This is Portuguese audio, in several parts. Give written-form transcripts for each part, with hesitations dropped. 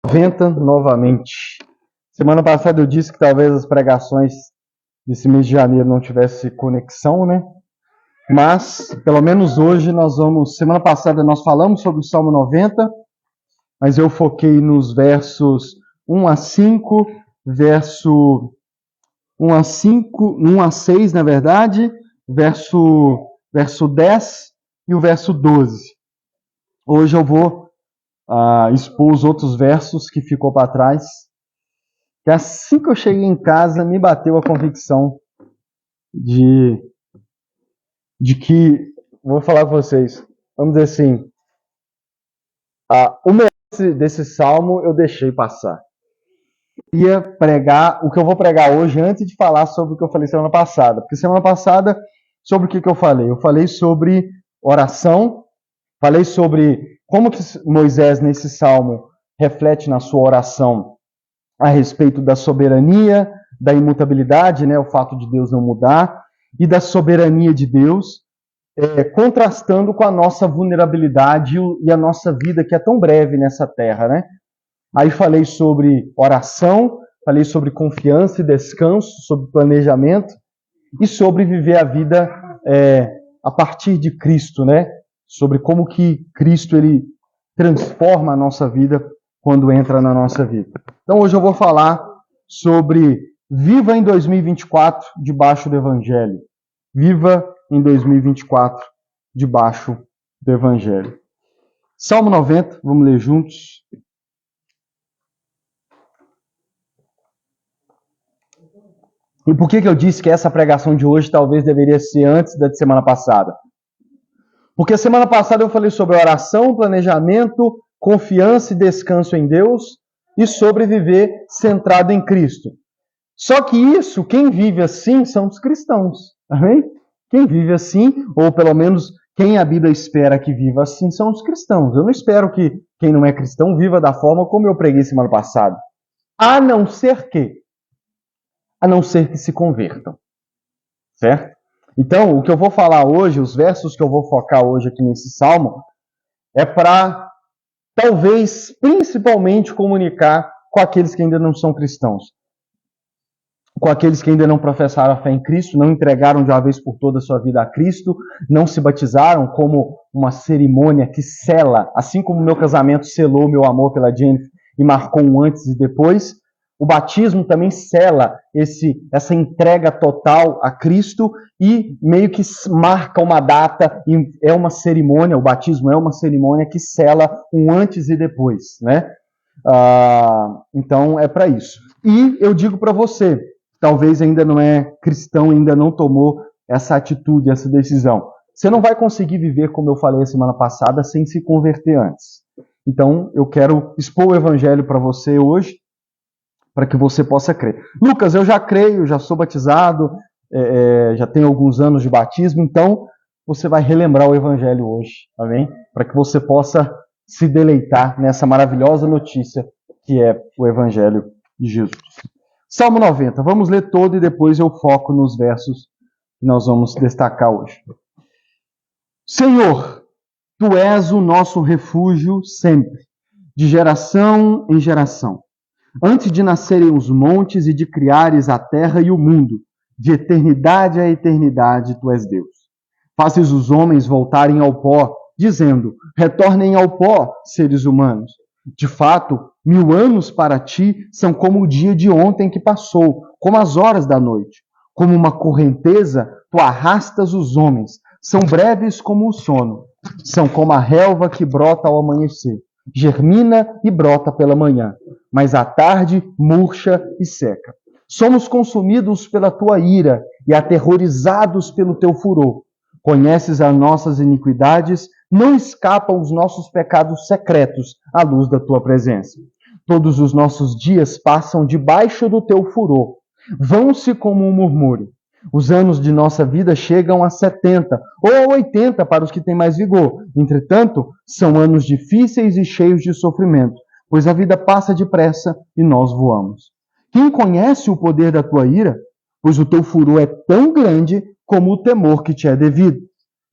90 novamente. Semana passada eu disse que talvez as pregações desse mês de janeiro não tivesse conexão, né? Mas, pelo menos hoje, semana passada nós falamos sobre o Salmo 90, mas eu foquei nos versos 1 a 5, verso 1 a 5, 1 a 6, na verdade, verso 10 e o verso 12. Hoje eu vou expor os outros versos que ficou para trás. E assim que eu cheguei em casa, me bateu a convicção de que, vou falar com vocês, vamos dizer assim, o mês desse salmo eu deixei passar. Eu ia pregar o que eu vou pregar hoje antes de falar sobre o que eu falei semana passada. Porque semana passada, sobre o que eu falei? Eu falei sobre oração, falei sobre como que Moisés, nesse salmo, reflete na sua oração a respeito da soberania, da imutabilidade, né, o fato de Deus não mudar, e da soberania de Deus, contrastando com a nossa vulnerabilidade e a nossa vida, que é tão breve nessa terra, né? Aí falei sobre oração, falei sobre confiança e descanso, sobre planejamento, e sobre viver a vida a partir de Cristo, né? Sobre como que Cristo ele transforma a nossa vida quando entra na nossa vida. Então hoje eu vou falar sobre viva em 2024 debaixo do Evangelho. Viva em 2024 debaixo do Evangelho. Salmo 90, vamos ler juntos. E por que eu disse que essa pregação de hoje talvez deveria ser antes da de semana passada? Porque semana passada eu falei sobre oração, planejamento, confiança e descanso em Deus e sobre viver centrado em Cristo. Só que isso, quem vive assim, são os cristãos. Amém? Quem vive assim, ou pelo menos quem a Bíblia espera que viva assim, são os cristãos. Eu não espero que quem não é cristão viva da forma como eu preguei semana passada. A não ser que se convertam. Certo? Então, o que eu vou falar hoje, os versos que eu vou focar hoje aqui nesse salmo, é para, talvez, principalmente comunicar com aqueles que ainda não são cristãos. Com aqueles que ainda não professaram a fé em Cristo, não entregaram de uma vez por toda a sua vida a Cristo, não se batizaram como uma cerimônia que sela, assim como o meu casamento selou o meu amor pela Jennifer e marcou um antes e depois. O batismo também sela essa entrega total a Cristo e meio que marca uma data, e é uma cerimônia, o batismo é uma cerimônia que sela um antes e depois, né? Então é para isso. E eu digo para você, talvez ainda não é cristão, ainda não tomou essa atitude, essa decisão. Você não vai conseguir viver, como eu falei a semana passada, sem se converter antes. Então eu quero expor o evangelho para você hoje, para que você possa crer. Lucas, eu já creio, já sou batizado, já tenho alguns anos de batismo, então você vai relembrar o Evangelho hoje, amém? Para que você possa se deleitar nessa maravilhosa notícia que é o Evangelho de Jesus. Salmo 90, vamos ler todo e depois eu foco nos versos que nós vamos destacar hoje. Senhor, Tu és o nosso refúgio sempre, de geração em geração. Antes de nascerem os montes e de criares a terra e o mundo, de eternidade a eternidade, Tu és Deus. Fazes os homens voltarem ao pó, dizendo, retornem ao pó, seres humanos. De fato, 1000 anos para Ti são como o dia de ontem que passou, como as horas da noite. Como uma correnteza, Tu arrastas os homens. São breves como o sono. São como a relva que brota ao amanhecer. Germina e brota pela manhã, mas à tarde murcha e seca. Somos consumidos pela tua ira e aterrorizados pelo teu furor. Conheces as nossas iniquidades, não escapam os nossos pecados secretos à luz da tua presença. Todos os nossos dias passam debaixo do teu furor. Vão-se como um murmúrio. Os anos de nossa vida chegam a 70 ou a 80 para os que têm mais vigor. Entretanto, são anos difíceis e cheios de sofrimento, pois a vida passa depressa e nós voamos. Quem conhece o poder da tua ira? Pois o teu furor é tão grande como o temor que te é devido.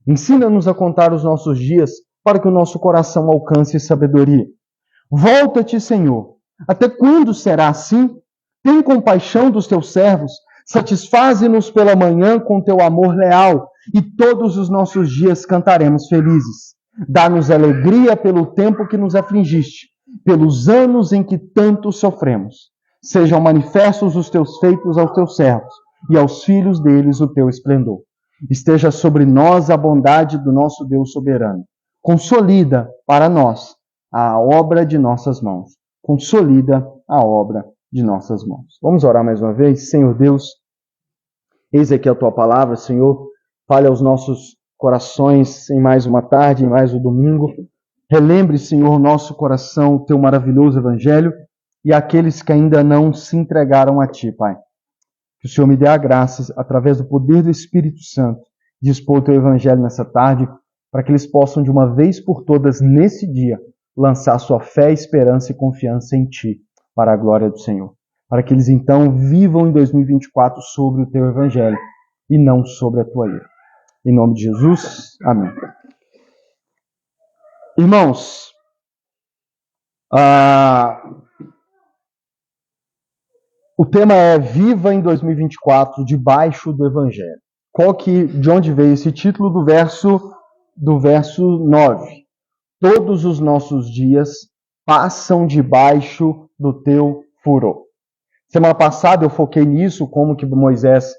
Ensina-nos a contar os nossos dias para que o nosso coração alcance sabedoria. Volta-te, Senhor, Até quando será assim? Tem compaixão dos teus servos, satisfaze-nos pela manhã com teu amor leal, e todos os nossos dias cantaremos felizes. Dá-nos alegria pelo tempo que nos afligiste, pelos anos em que tanto sofremos. Sejam manifestos os teus feitos aos teus servos, e aos filhos deles o teu esplendor. Esteja sobre nós a bondade do nosso Deus soberano. Consolida para nós a obra de nossas mãos. Consolida a obra de nossas mãos. Vamos orar mais uma vez? Senhor Deus, eis aqui a tua palavra, Senhor. Fale aos nossos corações em mais uma tarde, em mais um domingo. Relembre, Senhor, nosso coração, o teu maravilhoso evangelho e aqueles que ainda não se entregaram a ti, Pai. Que o Senhor me dê a graça, através do poder do Espírito Santo, de expor o teu evangelho nessa tarde, para que eles possam, de uma vez por todas, nesse dia, lançar sua fé, esperança e confiança em ti, para a glória do Senhor. Para que eles, então, vivam em 2024 sobre o teu evangelho e não sobre a tua ira. Em nome de Jesus, amém. Irmãos, o tema é Viva em 2024 debaixo do Evangelho. De onde veio esse título? Do verso 9. Todos os nossos dias passam debaixo do teu furor. Semana passada eu foquei nisso, como que Moisés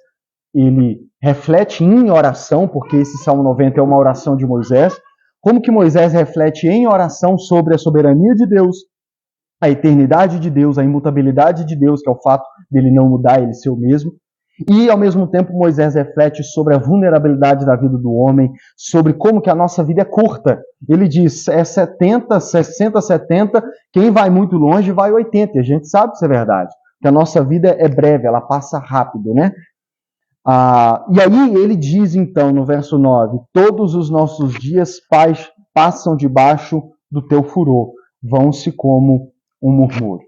ele reflete em oração, porque esse Salmo 90 é uma oração de Moisés, como que Moisés reflete em oração sobre a soberania de Deus, a eternidade de Deus, a imutabilidade de Deus, que é o fato dele não mudar, ele ser o mesmo. E, ao mesmo tempo, Moisés reflete sobre a vulnerabilidade da vida do homem, sobre como que a nossa vida é curta. Ele diz, é 70, 60, 70, quem vai muito longe vai 80. E a gente sabe que isso é verdade, que a nossa vida é breve, ela passa rápido, né? E aí ele diz, então, no verso 9, todos os nossos dias passam debaixo do teu furor, vão-se como um murmúrio.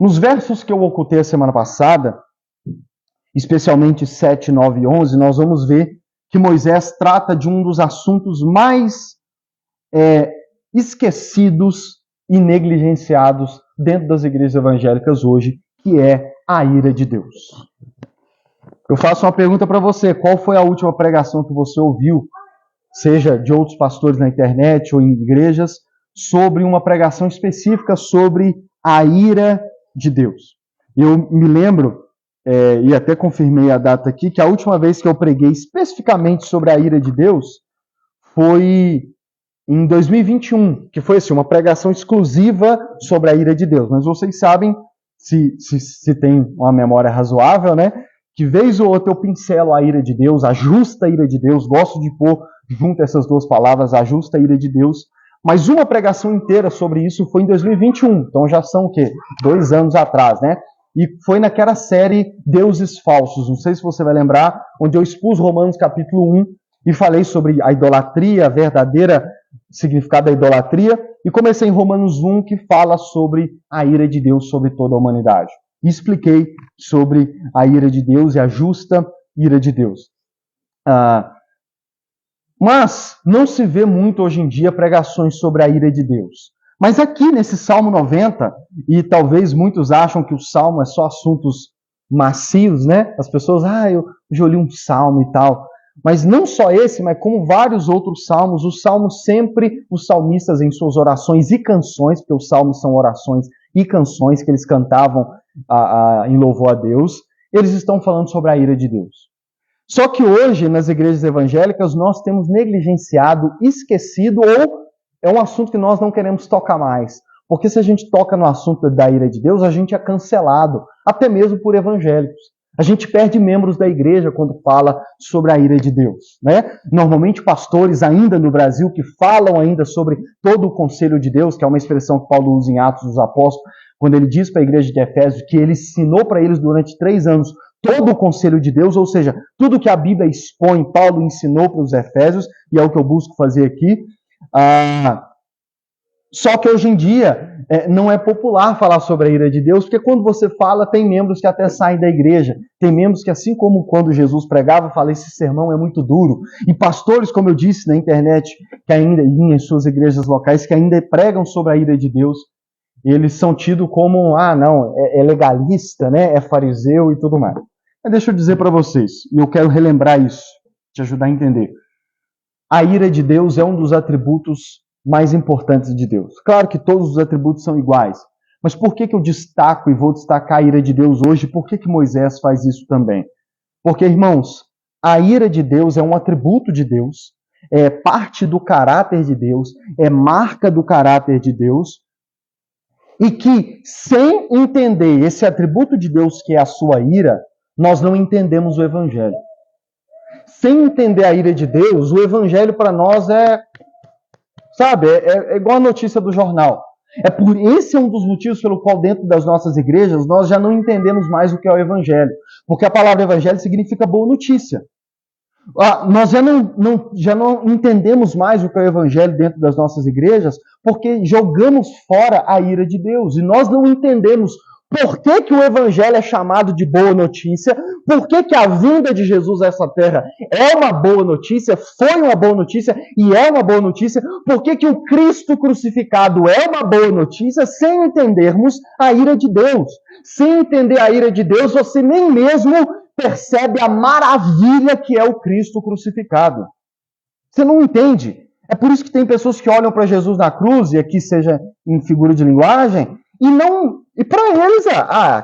Nos versos que eu ocultei a semana passada, especialmente 7, 9 e 11, nós vamos ver que Moisés trata de um dos assuntos mais esquecidos e negligenciados dentro das igrejas evangélicas hoje, que é a ira de Deus. Eu faço uma pergunta para você, qual foi a última pregação que você ouviu, seja de outros pastores na internet ou em igrejas, sobre uma pregação específica sobre a ira de Deus? Eu me lembro, e até confirmei a data aqui, que a última vez que eu preguei especificamente sobre a ira de Deus foi em 2021, que foi assim, uma pregação exclusiva sobre a ira de Deus. Mas vocês sabem, se tem uma memória razoável, né, que vez ou outra eu pincelo a ira de Deus, a justa ira de Deus, gosto de pôr junto essas duas palavras, a justa ira de Deus. Mas uma pregação inteira sobre isso foi em 2021, então já são o quê? 2 anos atrás, né? E foi naquela série Deuses Falsos, não sei se você vai lembrar, onde eu expus Romanos capítulo 1 e falei sobre a idolatria, a verdadeira significado da idolatria, e comecei em Romanos 1, que fala sobre a ira de Deus sobre toda a humanidade. E expliquei sobre a ira de Deus e a justa ira de Deus. Mas não se vê muito hoje em dia pregações sobre a ira de Deus. Mas aqui nesse Salmo 90, e talvez muitos acham que o Salmo é só assuntos macios, né? As pessoas, eu já li um Salmo e tal. Mas não só esse, mas como vários outros salmos, os salmistas em suas orações e canções, porque os salmos são orações e canções que eles cantavam em louvor a Deus, eles estão falando sobre a ira de Deus. Só que hoje, nas igrejas evangélicas, nós temos negligenciado, esquecido, ou é um assunto que nós não queremos tocar mais. Porque se a gente toca no assunto da ira de Deus, a gente é cancelado, até mesmo por evangélicos. A gente perde membros da igreja quando fala sobre a ira de Deus, né? Normalmente pastores ainda no Brasil que falam ainda sobre todo o conselho de Deus, que é uma expressão que Paulo usa em Atos dos Apóstolos, quando ele diz para a igreja de Efésios que ele ensinou para eles durante 3 anos todo o conselho de Deus, ou seja, tudo que a Bíblia expõe, Paulo ensinou para os Efésios, e é o que eu busco fazer aqui. Só que hoje em dia não é popular falar sobre a ira de Deus, porque quando você fala, tem membros que até saem da igreja. Tem membros que, assim como quando Jesus pregava, falam, esse sermão é muito duro. E pastores, como eu disse na internet, que ainda em suas igrejas locais, que ainda pregam sobre a ira de Deus. eles são tidos como, não, é legalista, né? É fariseu e tudo mais. Mas deixa eu dizer para vocês, e eu quero relembrar isso, te ajudar a entender. A ira de Deus é um dos atributos mais importantes de Deus. Claro que todos os atributos são iguais, mas por que eu destaco e vou destacar a ira de Deus hoje? Por que Moisés faz isso também? Porque, irmãos, a ira de Deus é um atributo de Deus, é parte do caráter de Deus, é marca do caráter de Deus, e que, sem entender esse atributo de Deus que é a sua ira, nós não entendemos o Evangelho. Sem entender a ira de Deus, o Evangelho para nós é igual a notícia do jornal. Esse é um dos motivos pelo qual dentro das nossas igrejas nós já não entendemos mais o que é o Evangelho. Porque a palavra Evangelho significa boa notícia. Nós já não entendemos mais o que é o Evangelho dentro das nossas igrejas porque jogamos fora a ira de Deus. E nós não entendemos por que o Evangelho é chamado de boa notícia, por que a vinda de Jesus a essa terra é uma boa notícia, foi uma boa notícia e é uma boa notícia, por que o Cristo crucificado é uma boa notícia, sem entendermos a ira de Deus. Sem entender a ira de Deus, você nem mesmo percebe a maravilha que é o Cristo crucificado. Você não entende. É por isso que tem pessoas que olham para Jesus na cruz, e aqui seja em figura de linguagem, e para eles,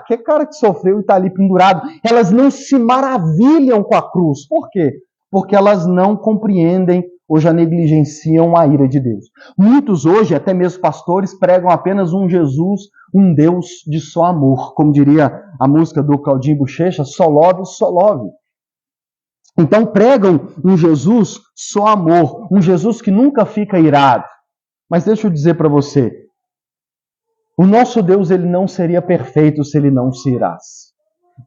que cara que sofreu e está ali pendurado. Elas não se maravilham com a cruz. Por quê? Porque elas não compreendem ou já negligenciam a ira de Deus. Muitos hoje, até mesmo pastores, pregam apenas um Jesus, um Deus de só amor. Como diria a música do Claudinho Bochecha, só love, só love. Então pregam um Jesus só amor, um Jesus que nunca fica irado. Mas deixa eu dizer para você, o nosso Deus ele não seria perfeito se ele não se irasse.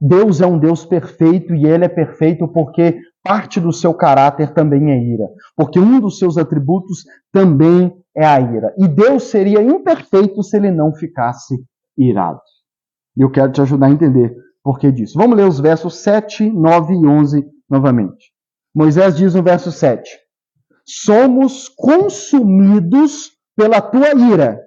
Deus é um Deus perfeito e ele é perfeito porque parte do seu caráter também é ira. Porque um dos seus atributos também é a ira. E Deus seria imperfeito se ele não ficasse irado. E eu quero te ajudar a entender por que disso. Vamos ler os versos 7, 9 e 11 novamente. Moisés diz no verso 7: somos consumidos pela tua ira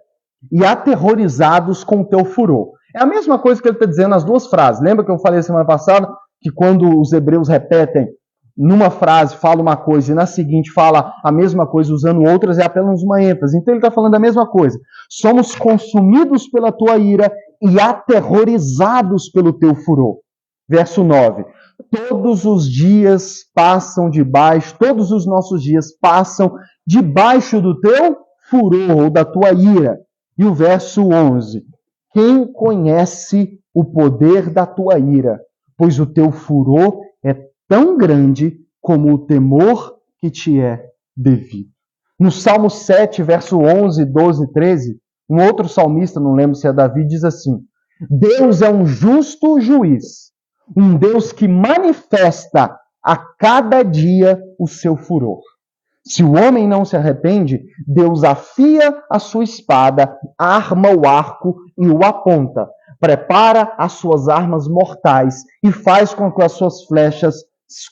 e aterrorizados com o teu furor. É a mesma coisa que ele está dizendo nas duas frases. Lembra que eu falei semana passada que quando os hebreus repetem numa frase, fala uma coisa e na seguinte fala a mesma coisa usando outras, é apenas uma ênfase. Então ele está falando a mesma coisa. Somos consumidos pela tua ira e aterrorizados pelo teu furor. Verso 9. Todos os nossos dias passam debaixo do teu furor ou da tua ira. E o verso 11. Quem conhece o poder da tua ira? Pois o teu furor é tão grande como o temor que te é devido. No Salmo 7, verso 11, 12 e 13, um outro salmista, não lembro se é Davi, diz assim: Deus é um justo juiz, um Deus que manifesta a cada dia o seu furor. Se o homem não se arrepende, Deus afia a sua espada, arma o arco e o aponta, prepara as suas armas mortais e faz com que as suas flechas,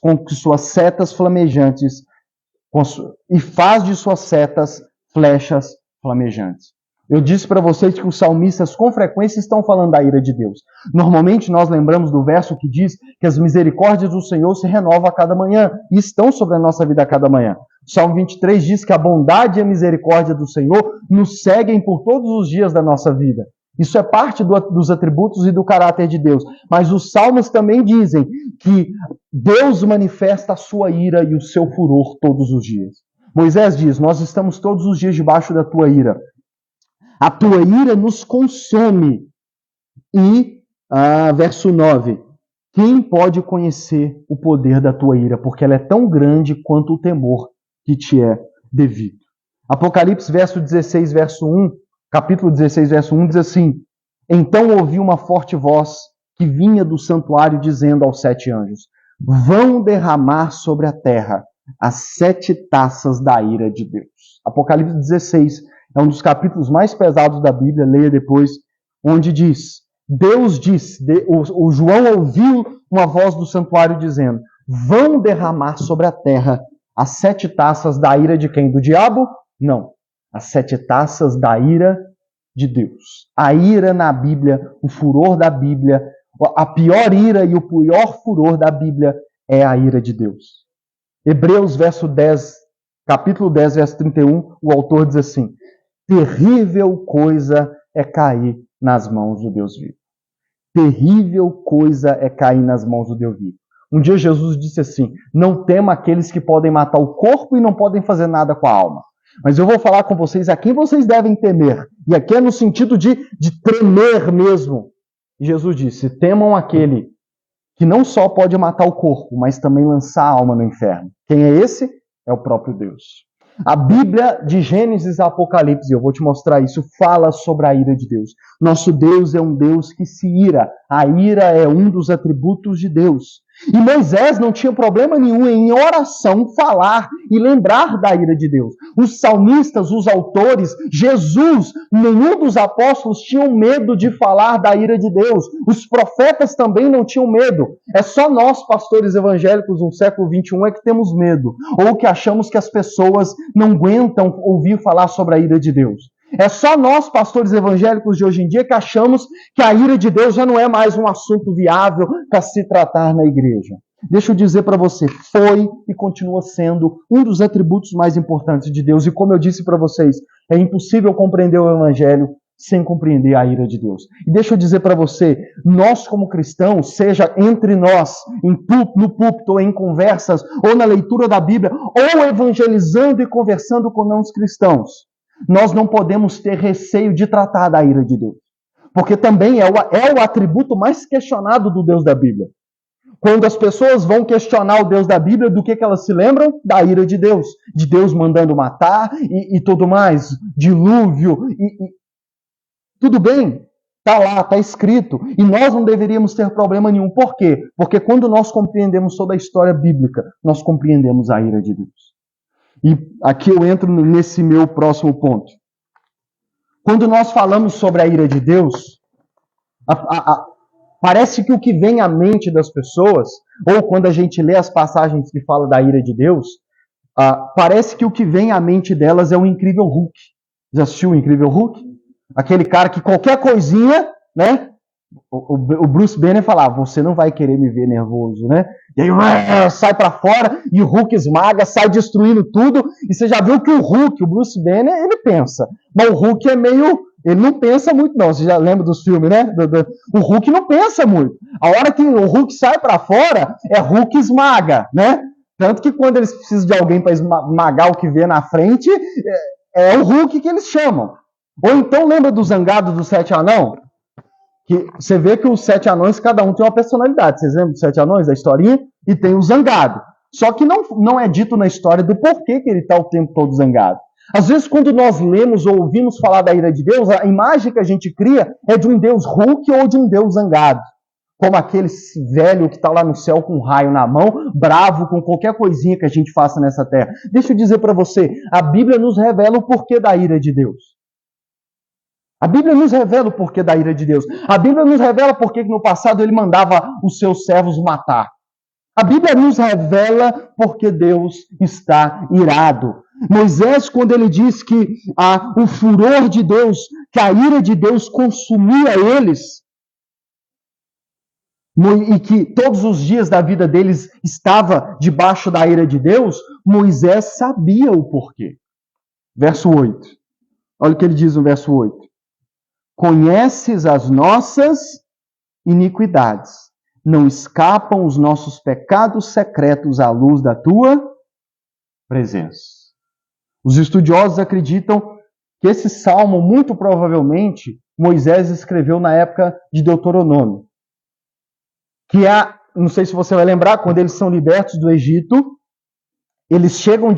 com que suas setas flamejantes, e faz de suas setas flechas flamejantes. Eu disse para vocês que os salmistas com frequência estão falando da ira de Deus. Normalmente nós lembramos do verso que diz que as misericórdias do Senhor se renovam a cada manhã e estão sobre a nossa vida a cada manhã. O Salmo 23 diz que a bondade e a misericórdia do Senhor nos seguem por todos os dias da nossa vida. Isso é parte dos atributos e do caráter de Deus. Mas os salmos também dizem que Deus manifesta a sua ira e o seu furor todos os dias. Moisés diz: nós estamos todos os dias debaixo da tua ira. A tua ira nos consome. E, verso 9, quem pode conhecer o poder da tua ira? Porque ela é tão grande quanto o temor que te é devido. Apocalipse, capítulo 16, verso 1, diz assim: então ouvi uma forte voz que vinha do santuário dizendo aos 7 anjos: vão derramar sobre a terra as 7 taças da ira de Deus. Apocalipse 16 é um dos capítulos mais pesados da Bíblia, leia depois, onde diz, Deus disse, o João ouviu uma voz do santuário dizendo: vão derramar sobre a terra as 7 taças da ira de quem? Do diabo? Não. As 7 taças da ira de Deus. A ira na Bíblia, o furor da Bíblia, a pior ira e o pior furor da Bíblia é a ira de Deus. Hebreus capítulo 10, verso 31, o autor diz assim: terrível coisa é cair nas mãos do Deus vivo. Terrível coisa é cair nas mãos do Deus vivo. Um dia Jesus disse assim: não tema aqueles que podem matar o corpo e não podem fazer nada com a alma. Mas eu vou falar com vocês a quem vocês devem temer. E aqui é no sentido de tremer mesmo. E Jesus disse: temam aquele que não só pode matar o corpo, mas também lançar a alma no inferno. Quem é esse? É o próprio Deus. A Bíblia de Gênesis a Apocalipse, eu vou te mostrar isso, fala sobre a ira de Deus. Nosso Deus é um Deus que se ira. A ira é um dos atributos de Deus. E Moisés não tinha problema nenhum em oração falar e lembrar da ira de Deus. Os salmistas, os autores, Jesus, nenhum dos apóstolos tinham medo de falar da ira de Deus. Os profetas também não tinham medo. É só nós, pastores evangélicos no século XXI, é que temos medo. Ou que achamos que as pessoas não aguentam ouvir falar sobre a ira de Deus. É só nós, pastores evangélicos de hoje em dia, que achamos que a ira de Deus já não é mais um assunto viável para se tratar na igreja. Deixa eu dizer para você, foi e continua sendo um dos atributos mais importantes de Deus. E como eu disse para vocês, é impossível compreender o evangelho sem compreender a ira de Deus. E deixa eu dizer para você, nós como cristãos, seja entre nós, no púlpito, ou em conversas, ou na leitura da Bíblia, ou evangelizando e conversando com não cristãos, nós não podemos ter receio de tratar da ira de Deus. Porque também é o atributo mais questionado do Deus da Bíblia. Quando as pessoas vão questionar o Deus da Bíblia, do que elas se lembram? Da ira de Deus mandando matar e tudo mais, dilúvio. Tudo bem, está lá, está escrito. E nós não deveríamos ter problema nenhum. Por quê? Porque quando nós compreendemos toda a história bíblica, nós compreendemos a ira de Deus. E aqui eu entro nesse meu próximo ponto. Quando nós falamos sobre a ira de Deus, parece que o que vem à mente das pessoas, ou quando a gente lê as passagens que falam da ira de Deus, parece que o que vem à mente delas é o Incrível Hulk. Já assistiu o Incrível Hulk? Aquele cara que qualquer coisinha, né? O Bruce Banner falava, você não vai querer me ver nervoso, né? E aí sai pra fora e o Hulk esmaga, sai destruindo tudo. E você já viu que o Hulk, o Bruce Banner, ele pensa. Mas o Hulk é meio... Ele não pensa muito, não. Você já lembra dos filmes, né? O Hulk não pensa muito. A hora que o Hulk sai pra fora, é Hulk esmaga, né? Tanto que quando eles precisam de alguém para esmagar o que vê na frente, é o Hulk que eles chamam. Ou então lembra do Zangado dos Sete Anãos? Que você vê que os 7 anões, cada um tem uma personalidade. Vocês lembram dos 7 anões, da historinha? E tem o zangado. Só que não é dito na história do porquê que ele está o tempo todo zangado. Às vezes, quando nós lemos ou ouvimos falar da ira de Deus, a imagem que a gente cria é de um Deus Hulk ou de um Deus zangado. Como aquele velho que está lá no céu com um raio na mão, bravo com qualquer coisinha que a gente faça nessa terra. Deixa eu dizer para você, a Bíblia nos revela o porquê da ira de Deus. A Bíblia nos revela o porquê da ira de Deus. A Bíblia nos revela porquê que no passado ele mandava os seus servos matar. A Bíblia nos revela porque Deus está irado. Moisés, quando ele diz que o furor de Deus, que a ira de Deus consumia eles, e que todos os dias da vida deles estava debaixo da ira de Deus, Moisés sabia o porquê. Verso 8. Olha o que ele diz no verso 8. Conheces as nossas iniquidades, não escapam os nossos pecados secretos à luz da tua presença. Os estudiosos acreditam que esse salmo, muito provavelmente, Moisés escreveu na época de Deuteronômio. Que não sei se você vai lembrar, quando eles são libertos do Egito, eles chegam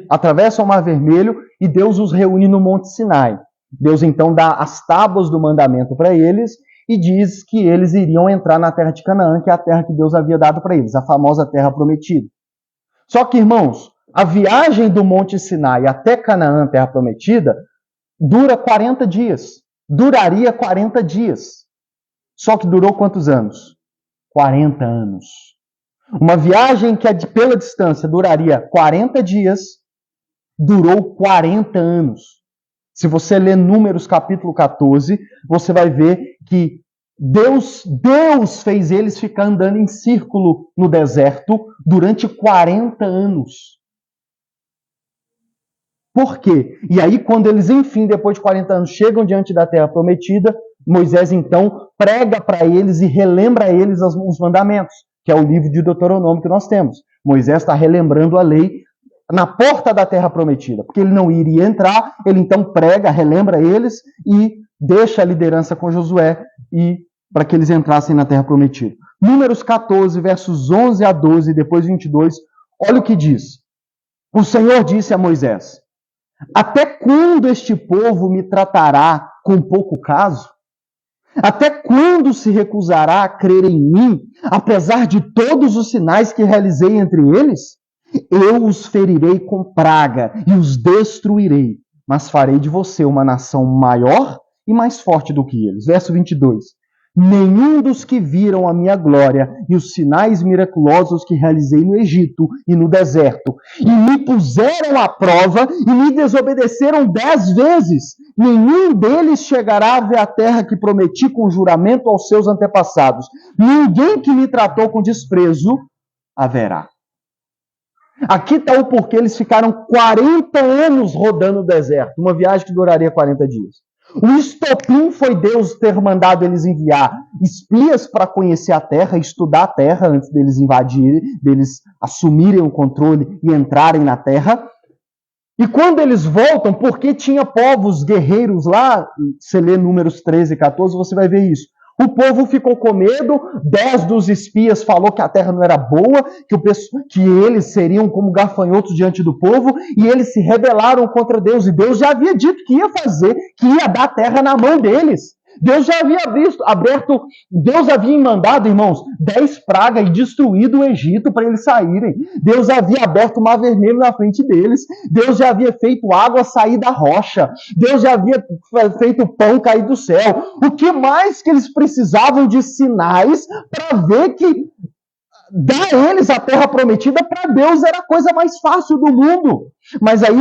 atravessam o Mar Vermelho e Deus os reúne no Monte Sinai. Deus então dá as tábuas do mandamento para eles e diz que eles iriam entrar na terra de Canaã, que é a terra que Deus havia dado para eles, a famosa terra prometida. Só que, irmãos, a viagem do Monte Sinai até Canaã, terra prometida, dura 40 dias. Duraria 40 dias. Só que durou quantos anos? 40 anos. Uma viagem que pela distância duraria 40 dias, durou 40 anos. Se você ler Números capítulo 14, você vai ver que Deus fez eles ficar andando em círculo no deserto durante 40 anos. Por quê? E aí, quando eles, enfim, depois de 40 anos, chegam diante da terra prometida, Moisés, então, prega para eles e relembra a eles os mandamentos, que é o livro de Deuteronômio que nós temos. Moisés está relembrando a lei na porta da terra prometida, porque ele não iria entrar, ele então prega, relembra eles e deixa a liderança com Josué e para que eles entrassem na terra prometida. Números 14, versos 11 a 12, depois 22, olha o que diz. O Senhor disse a Moisés: até quando este povo me tratará com pouco caso? Até quando se recusará a crer em mim, apesar de todos os sinais que realizei entre eles? Eu os ferirei com praga e os destruirei, mas farei de você uma nação maior e mais forte do que eles. Verso 22. Nenhum dos que viram a minha glória e os sinais miraculosos que realizei no Egito e no deserto, e me puseram à prova e me desobedeceram 10 vezes, nenhum deles chegará a ver a terra que prometi com juramento aos seus antepassados. Ninguém que me tratou com desprezo haverá. Aqui está o porquê eles ficaram 40 anos rodando o deserto, uma viagem que duraria 40 dias. O estopim foi Deus ter mandado eles enviar espias para conhecer a terra, estudar a terra antes deles invadirem, deles assumirem o controle e entrarem na terra. E quando eles voltam, porque tinha povos guerreiros lá, você lê Números 13 e 14, você vai ver isso. O povo ficou com medo, 10 dos espias falou que a terra não era boa, que eles seriam como gafanhotos diante do povo, e eles se rebelaram contra Deus, e Deus já havia dito que ia fazer, que ia dar a terra na mão deles. Deus já havia Deus havia mandado, irmãos, 10 pragas e destruído o Egito para eles saírem. Deus havia aberto o mar vermelho na frente deles. Deus já havia feito água sair da rocha. Deus já havia feito pão cair do céu. O que mais que eles precisavam de sinais para ver que dar a eles a terra prometida para Deus era a coisa mais fácil do mundo. Mas aí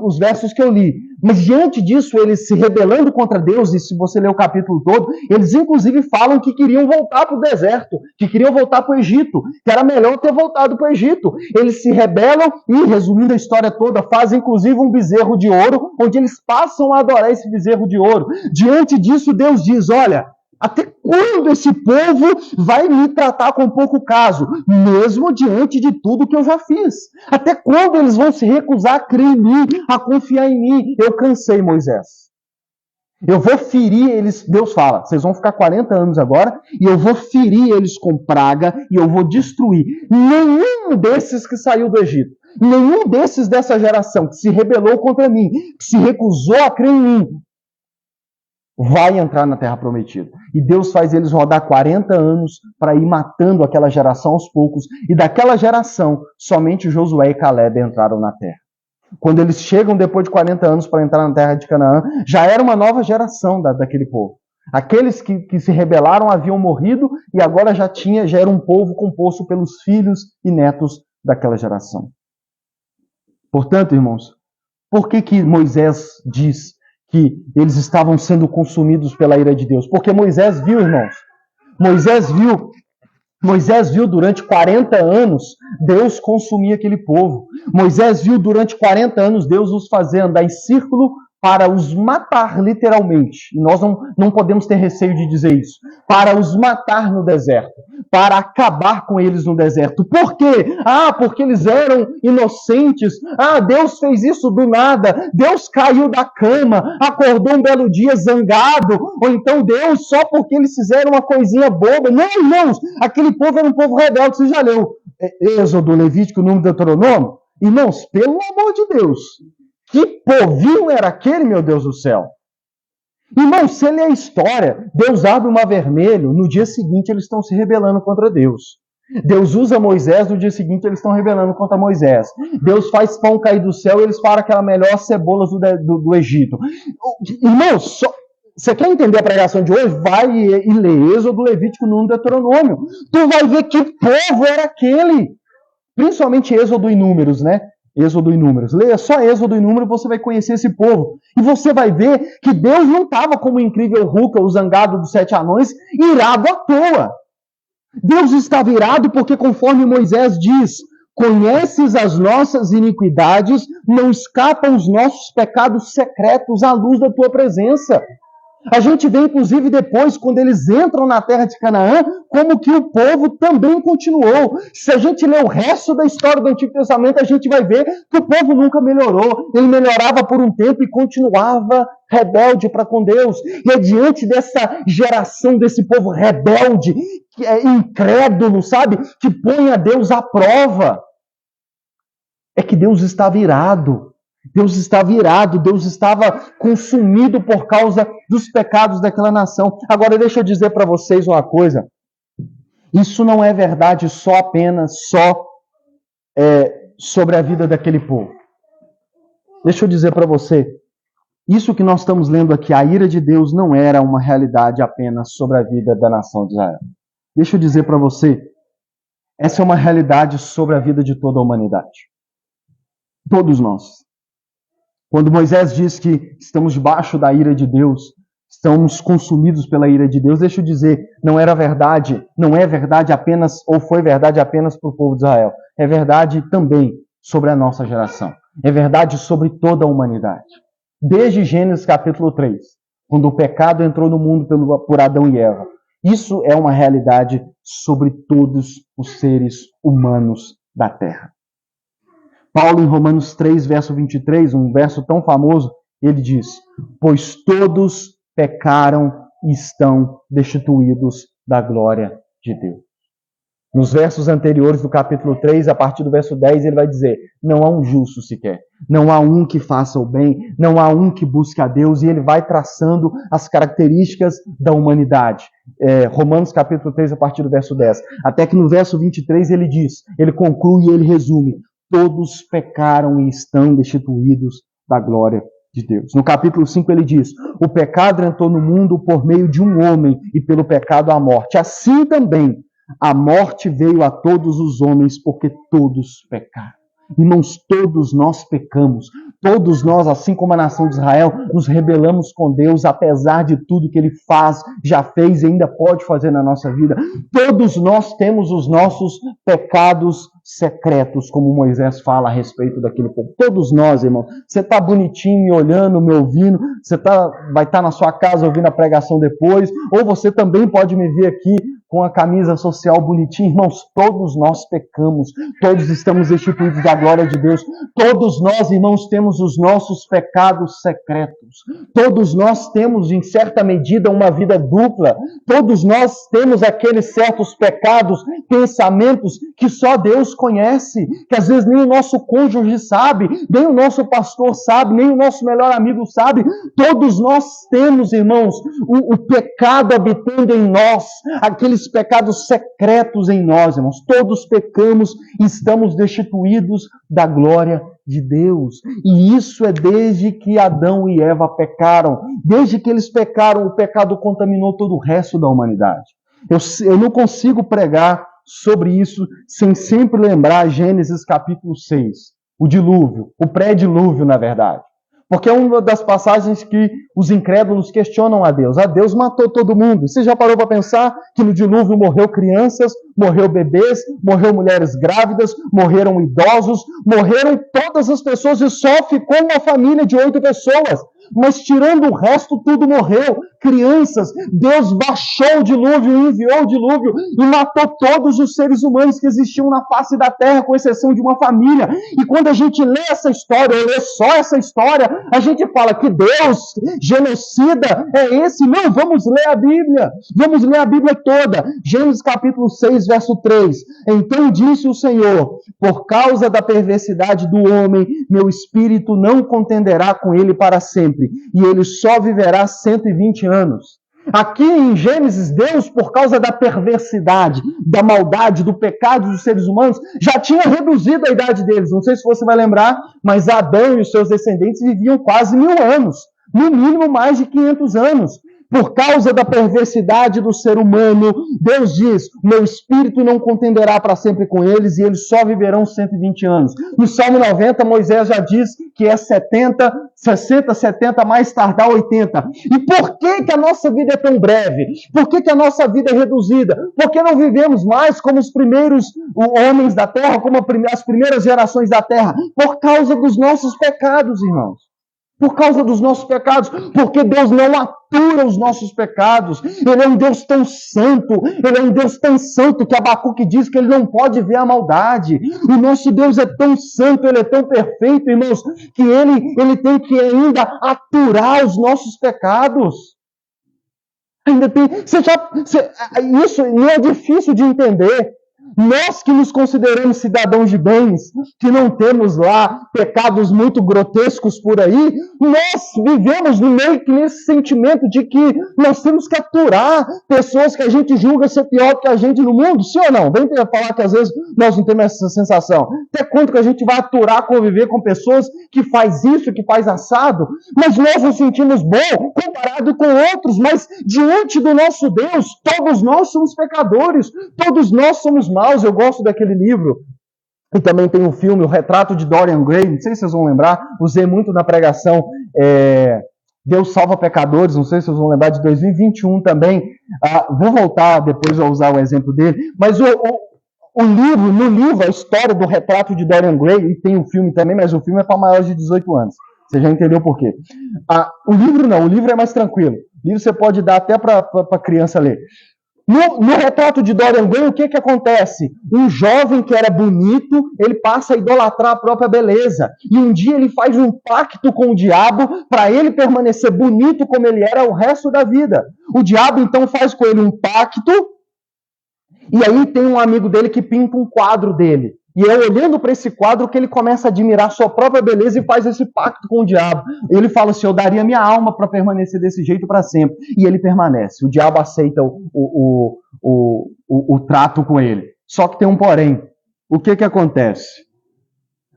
os versos que eu li. Mas diante disso, eles se rebelando contra Deus, e se você ler o capítulo todo, eles inclusive falam que queriam voltar para o deserto, que queriam voltar para o Egito, que era melhor ter voltado para o Egito. Eles se rebelam e, resumindo a história toda, fazem inclusive um bezerro de ouro, onde eles passam a adorar esse bezerro de ouro. Diante disso, Deus diz, olha, até quando esse povo vai me tratar com pouco caso, mesmo diante de tudo que eu já fiz? Até quando eles vão se recusar a crer em mim, a confiar em mim? Eu cansei, Moisés. Eu vou ferir eles, Deus fala, vocês vão ficar 40 anos agora, e eu vou ferir eles com praga, e eu vou destruir. Nenhum desses que saiu do Egito, nenhum desses dessa geração que se rebelou contra mim, que se recusou a crer em mim, vai entrar na terra prometida. E Deus faz eles rodar 40 anos para ir matando aquela geração aos poucos. E daquela geração, somente Josué e Caleb entraram na terra. Quando eles chegam depois de 40 anos para entrar na terra de Canaã, já era uma nova geração daquele povo. Aqueles que se rebelaram haviam morrido e agora já era um povo composto pelos filhos e netos daquela geração. Portanto, irmãos, por que Moisés diz que eles estavam sendo consumidos pela ira de Deus? Porque Moisés viu, irmãos. Moisés viu durante 40 anos Deus consumir aquele povo. Moisés viu durante 40 anos Deus os fazer andar em círculo para os matar, literalmente. E nós não podemos ter receio de dizer isso. Para os matar no deserto. Para acabar com eles no deserto. Por quê? Porque eles eram inocentes. Deus fez isso do nada. Deus caiu da cama, acordou um belo dia zangado. Ou então Deus, só porque eles fizeram uma coisinha boba. Não, irmãos, aquele povo era um povo rebelde. Você já leu Êxodo, Levítico, Número, Deuteronômio? Irmãos, pelo amor de Deus, que povinho era aquele, meu Deus do céu? Irmão, se lê a história, Deus abre o mar vermelho, no dia seguinte eles estão se rebelando contra Deus. Deus usa Moisés, no dia seguinte eles estão rebelando contra Moisés. Deus faz pão cair do céu e eles falam aquela melhor cebola do Egito. Irmão, você quer entender a pregação de hoje? Vai e lê Êxodo, Levítico, Número, Deuteronômio. Tu vai ver que povo era aquele. Principalmente Êxodo e Números, né? Êxodo e Números. Leia só Êxodo e Números, você vai conhecer esse povo. E você vai ver que Deus não estava como o incrível Hulk, o zangado dos 7 anões, irado à toa. Deus estava irado porque, conforme Moisés diz, conheces as nossas iniquidades, não escapam os nossos pecados secretos à luz da tua presença. A gente vê, inclusive, depois, quando eles entram na terra de Canaã, como que o povo também continuou. Se a gente ler o resto da história do Antigo Testamento, a gente vai ver que o povo nunca melhorou. Ele melhorava por um tempo e continuava rebelde para com Deus. E é diante dessa geração, desse povo rebelde, que é incrédulo, sabe? Que põe a Deus à prova. É que Deus estava irado. Deus estava irado, Deus estava consumido por causa dos pecados daquela nação. Agora deixa eu dizer para vocês uma coisa. Isso não é verdade apenas sobre a vida daquele povo. Deixa eu dizer para você, isso que nós estamos lendo aqui, a ira de Deus não era uma realidade apenas sobre a vida da nação de Israel. Deixa eu dizer para você, essa é uma realidade sobre a vida de toda a humanidade. Todos nós. Quando Moisés diz que estamos debaixo da ira de Deus, estamos consumidos pela ira de Deus, deixa eu dizer, não é verdade apenas, ou foi verdade apenas para o povo de Israel. É verdade também sobre a nossa geração. É verdade sobre toda a humanidade. Desde Gênesis capítulo 3, quando o pecado entrou no mundo por Adão e Eva. Isso é uma realidade sobre todos os seres humanos da terra. Paulo, em Romanos 3, verso 23, um verso tão famoso, ele diz, pois todos pecaram e estão destituídos da glória de Deus. Nos versos anteriores do capítulo 3, a partir do verso 10, ele vai dizer, não há um justo sequer, não há um que faça o bem, não há um que busque a Deus, e ele vai traçando as características da humanidade. Romanos capítulo 3, a partir do verso 10. Até que no verso 23 ele diz, ele conclui e ele resume, todos pecaram e estão destituídos da glória de Deus. No capítulo 5 ele diz, o pecado entrou no mundo por meio de um homem e pelo pecado a morte. Assim também a morte veio a todos os homens porque todos pecaram. Irmãos, todos nós pecamos. Todos nós, assim como a nação de Israel, nos rebelamos com Deus, apesar de tudo que Ele faz, já fez e ainda pode fazer na nossa vida. Todos nós temos os nossos pecados secretos, como Moisés fala a respeito daquele povo. Todos nós, irmão. Você está bonitinho me olhando, me ouvindo, você vai estar na sua casa ouvindo a pregação depois, ou você também pode me ver aqui com a camisa social bonitinha. Irmãos, todos nós pecamos, todos estamos destituídos da glória de Deus, todos nós, irmãos, temos os nossos pecados secretos, todos nós temos, em certa medida, uma vida dupla, todos nós temos aqueles certos pecados, pensamentos que só Deus conhece, que às vezes nem o nosso cônjuge sabe, nem o nosso pastor sabe, nem o nosso melhor amigo sabe. Todos nós temos, irmãos, o pecado habitando em nós, aqueles pecados secretos em nós, irmãos. Todos pecamos e estamos destituídos da glória de Deus. E isso é desde que Adão e Eva pecaram. Desde que eles pecaram, o pecado contaminou todo o resto da humanidade. Eu não consigo pregar sobre isso sem sempre lembrar Gênesis capítulo 6, o dilúvio, o pré-dilúvio, na verdade. Porque é uma das passagens que os incrédulos questionam a Deus. Deus matou todo mundo. Você já parou para pensar que no dilúvio morreu crianças, morreu bebês, morreu mulheres grávidas, morreram idosos, morreram todas as pessoas e só ficou uma família de 8 pessoas. Mas tirando o resto, tudo morreu. Crianças, Deus baixou o dilúvio, enviou o dilúvio e matou todos os seres humanos que existiam na face da terra, com exceção de uma família. E quando a gente lê essa história, ou lê só essa história, a gente fala que Deus genocida é esse. Não, vamos ler a Bíblia. Vamos ler a Bíblia toda. Gênesis capítulo 6, verso 3. Então disse o Senhor, por causa da perversidade do homem, meu espírito não contenderá com ele para sempre, e ele só viverá 120 anos. Aqui em Gênesis, Deus, por causa da perversidade, da maldade, do pecado dos seres humanos, já tinha reduzido a idade deles. Não sei se você vai lembrar, mas Adão e os seus descendentes viviam quase 1000 anos. No mínimo mais de 500 anos. Por causa da perversidade do ser humano, Deus diz, meu espírito não contenderá para sempre com eles e eles só viverão 120 anos. No Salmo 90, Moisés já diz que é 70, 60, 70, mais tardar 80. E por que a nossa vida é tão breve? Por que a nossa vida é reduzida? Por que não vivemos mais como os primeiros homens da terra, como as primeiras gerações da terra? Por causa dos nossos pecados, irmãos. Por causa dos nossos pecados, porque Deus não atura os nossos pecados. Ele é um Deus tão santo, Ele é um Deus tão santo que Abacuque diz que Ele não pode ver a maldade. O nosso Deus é tão santo, Ele é tão perfeito, irmãos, que Ele tem que ainda aturar os nossos pecados. Ainda tem. Isso não é difícil de entender. Nós que nos consideramos cidadãos de bens, que não temos lá pecados muito grotescos por aí, nós vivemos no meio que nesse sentimento de que nós temos que aturar pessoas que a gente julga ser pior que a gente no mundo, sim ou não? Vem falar que às vezes nós não temos essa sensação. Até quanto que a gente vai aturar, conviver com pessoas que faz isso, que faz assado, mas nós nos sentimos bom comparado com outros, mas diante do nosso Deus, todos nós somos pecadores, todos nós somos maus. Eu gosto daquele livro. E também tem um filme, O Retrato de Dorian Gray. Não sei se vocês vão lembrar. Usei muito na pregação Deus Salva Pecadores. Não sei se vocês vão lembrar, de 2021 também. Vou voltar depois a usar o exemplo dele. Mas no livro, a história do Retrato de Dorian Gray, e tem um filme também, mas o filme é para maiores de 18 anos. Você já entendeu por quê. O livro não, o livro é mais tranquilo. O livro você pode dar até para criança ler. No Retrato de Dorian Gray, o que acontece? Um jovem que era bonito, ele passa a idolatrar a própria beleza. E um dia ele faz um pacto com o diabo para ele permanecer bonito como ele era o resto da vida. O diabo então faz com ele um pacto, e aí tem um amigo dele que pinta um quadro dele. E é olhando para esse quadro que ele começa a admirar sua própria beleza e faz esse pacto com o diabo. Ele fala assim, eu daria minha alma para permanecer desse jeito para sempre. E ele permanece. O diabo aceita o trato com ele. Só que tem um porém. O que acontece?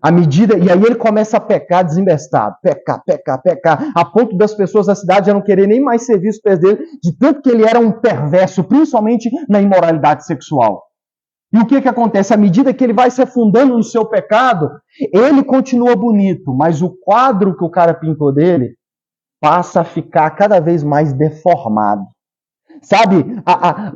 E aí ele começa a pecar desembestado. Pecar. A ponto das pessoas da cidade já não querer nem mais servir os pés dele, de tanto que ele era um perverso, principalmente na imoralidade sexual. E o que acontece? À medida que ele vai se afundando no seu pecado, ele continua bonito, mas o quadro que o cara pintou dele passa a ficar cada vez mais deformado. Sabe,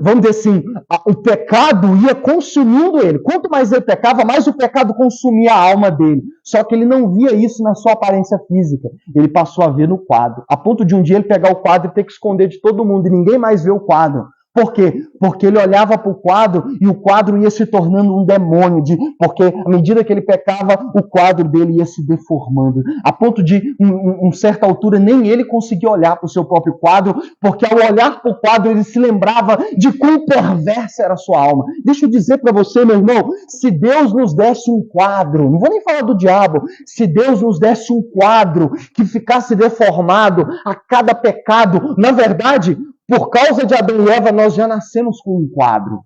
vamos dizer assim, o pecado ia consumindo ele. Quanto mais ele pecava, mais o pecado consumia a alma dele. Só que ele não via isso na sua aparência física. Ele passou a ver no quadro. A ponto de um dia ele pegar o quadro e ter que esconder de todo mundo e ninguém mais vê o quadro. Por quê? Porque ele olhava para o quadro e o quadro ia se tornando um demônio. Porque à medida que ele pecava, o quadro dele ia se deformando. A ponto de, em certa altura, nem ele conseguia olhar para o seu próprio quadro, porque ao olhar para o quadro, ele se lembrava de quão perversa era a sua alma. Deixa eu dizer para você, meu irmão, se Deus nos desse um quadro, não vou nem falar do diabo, se Deus nos desse um quadro que ficasse deformado a cada pecado, na verdade, por causa de Adão e Eva, nós já nascemos com um quadro.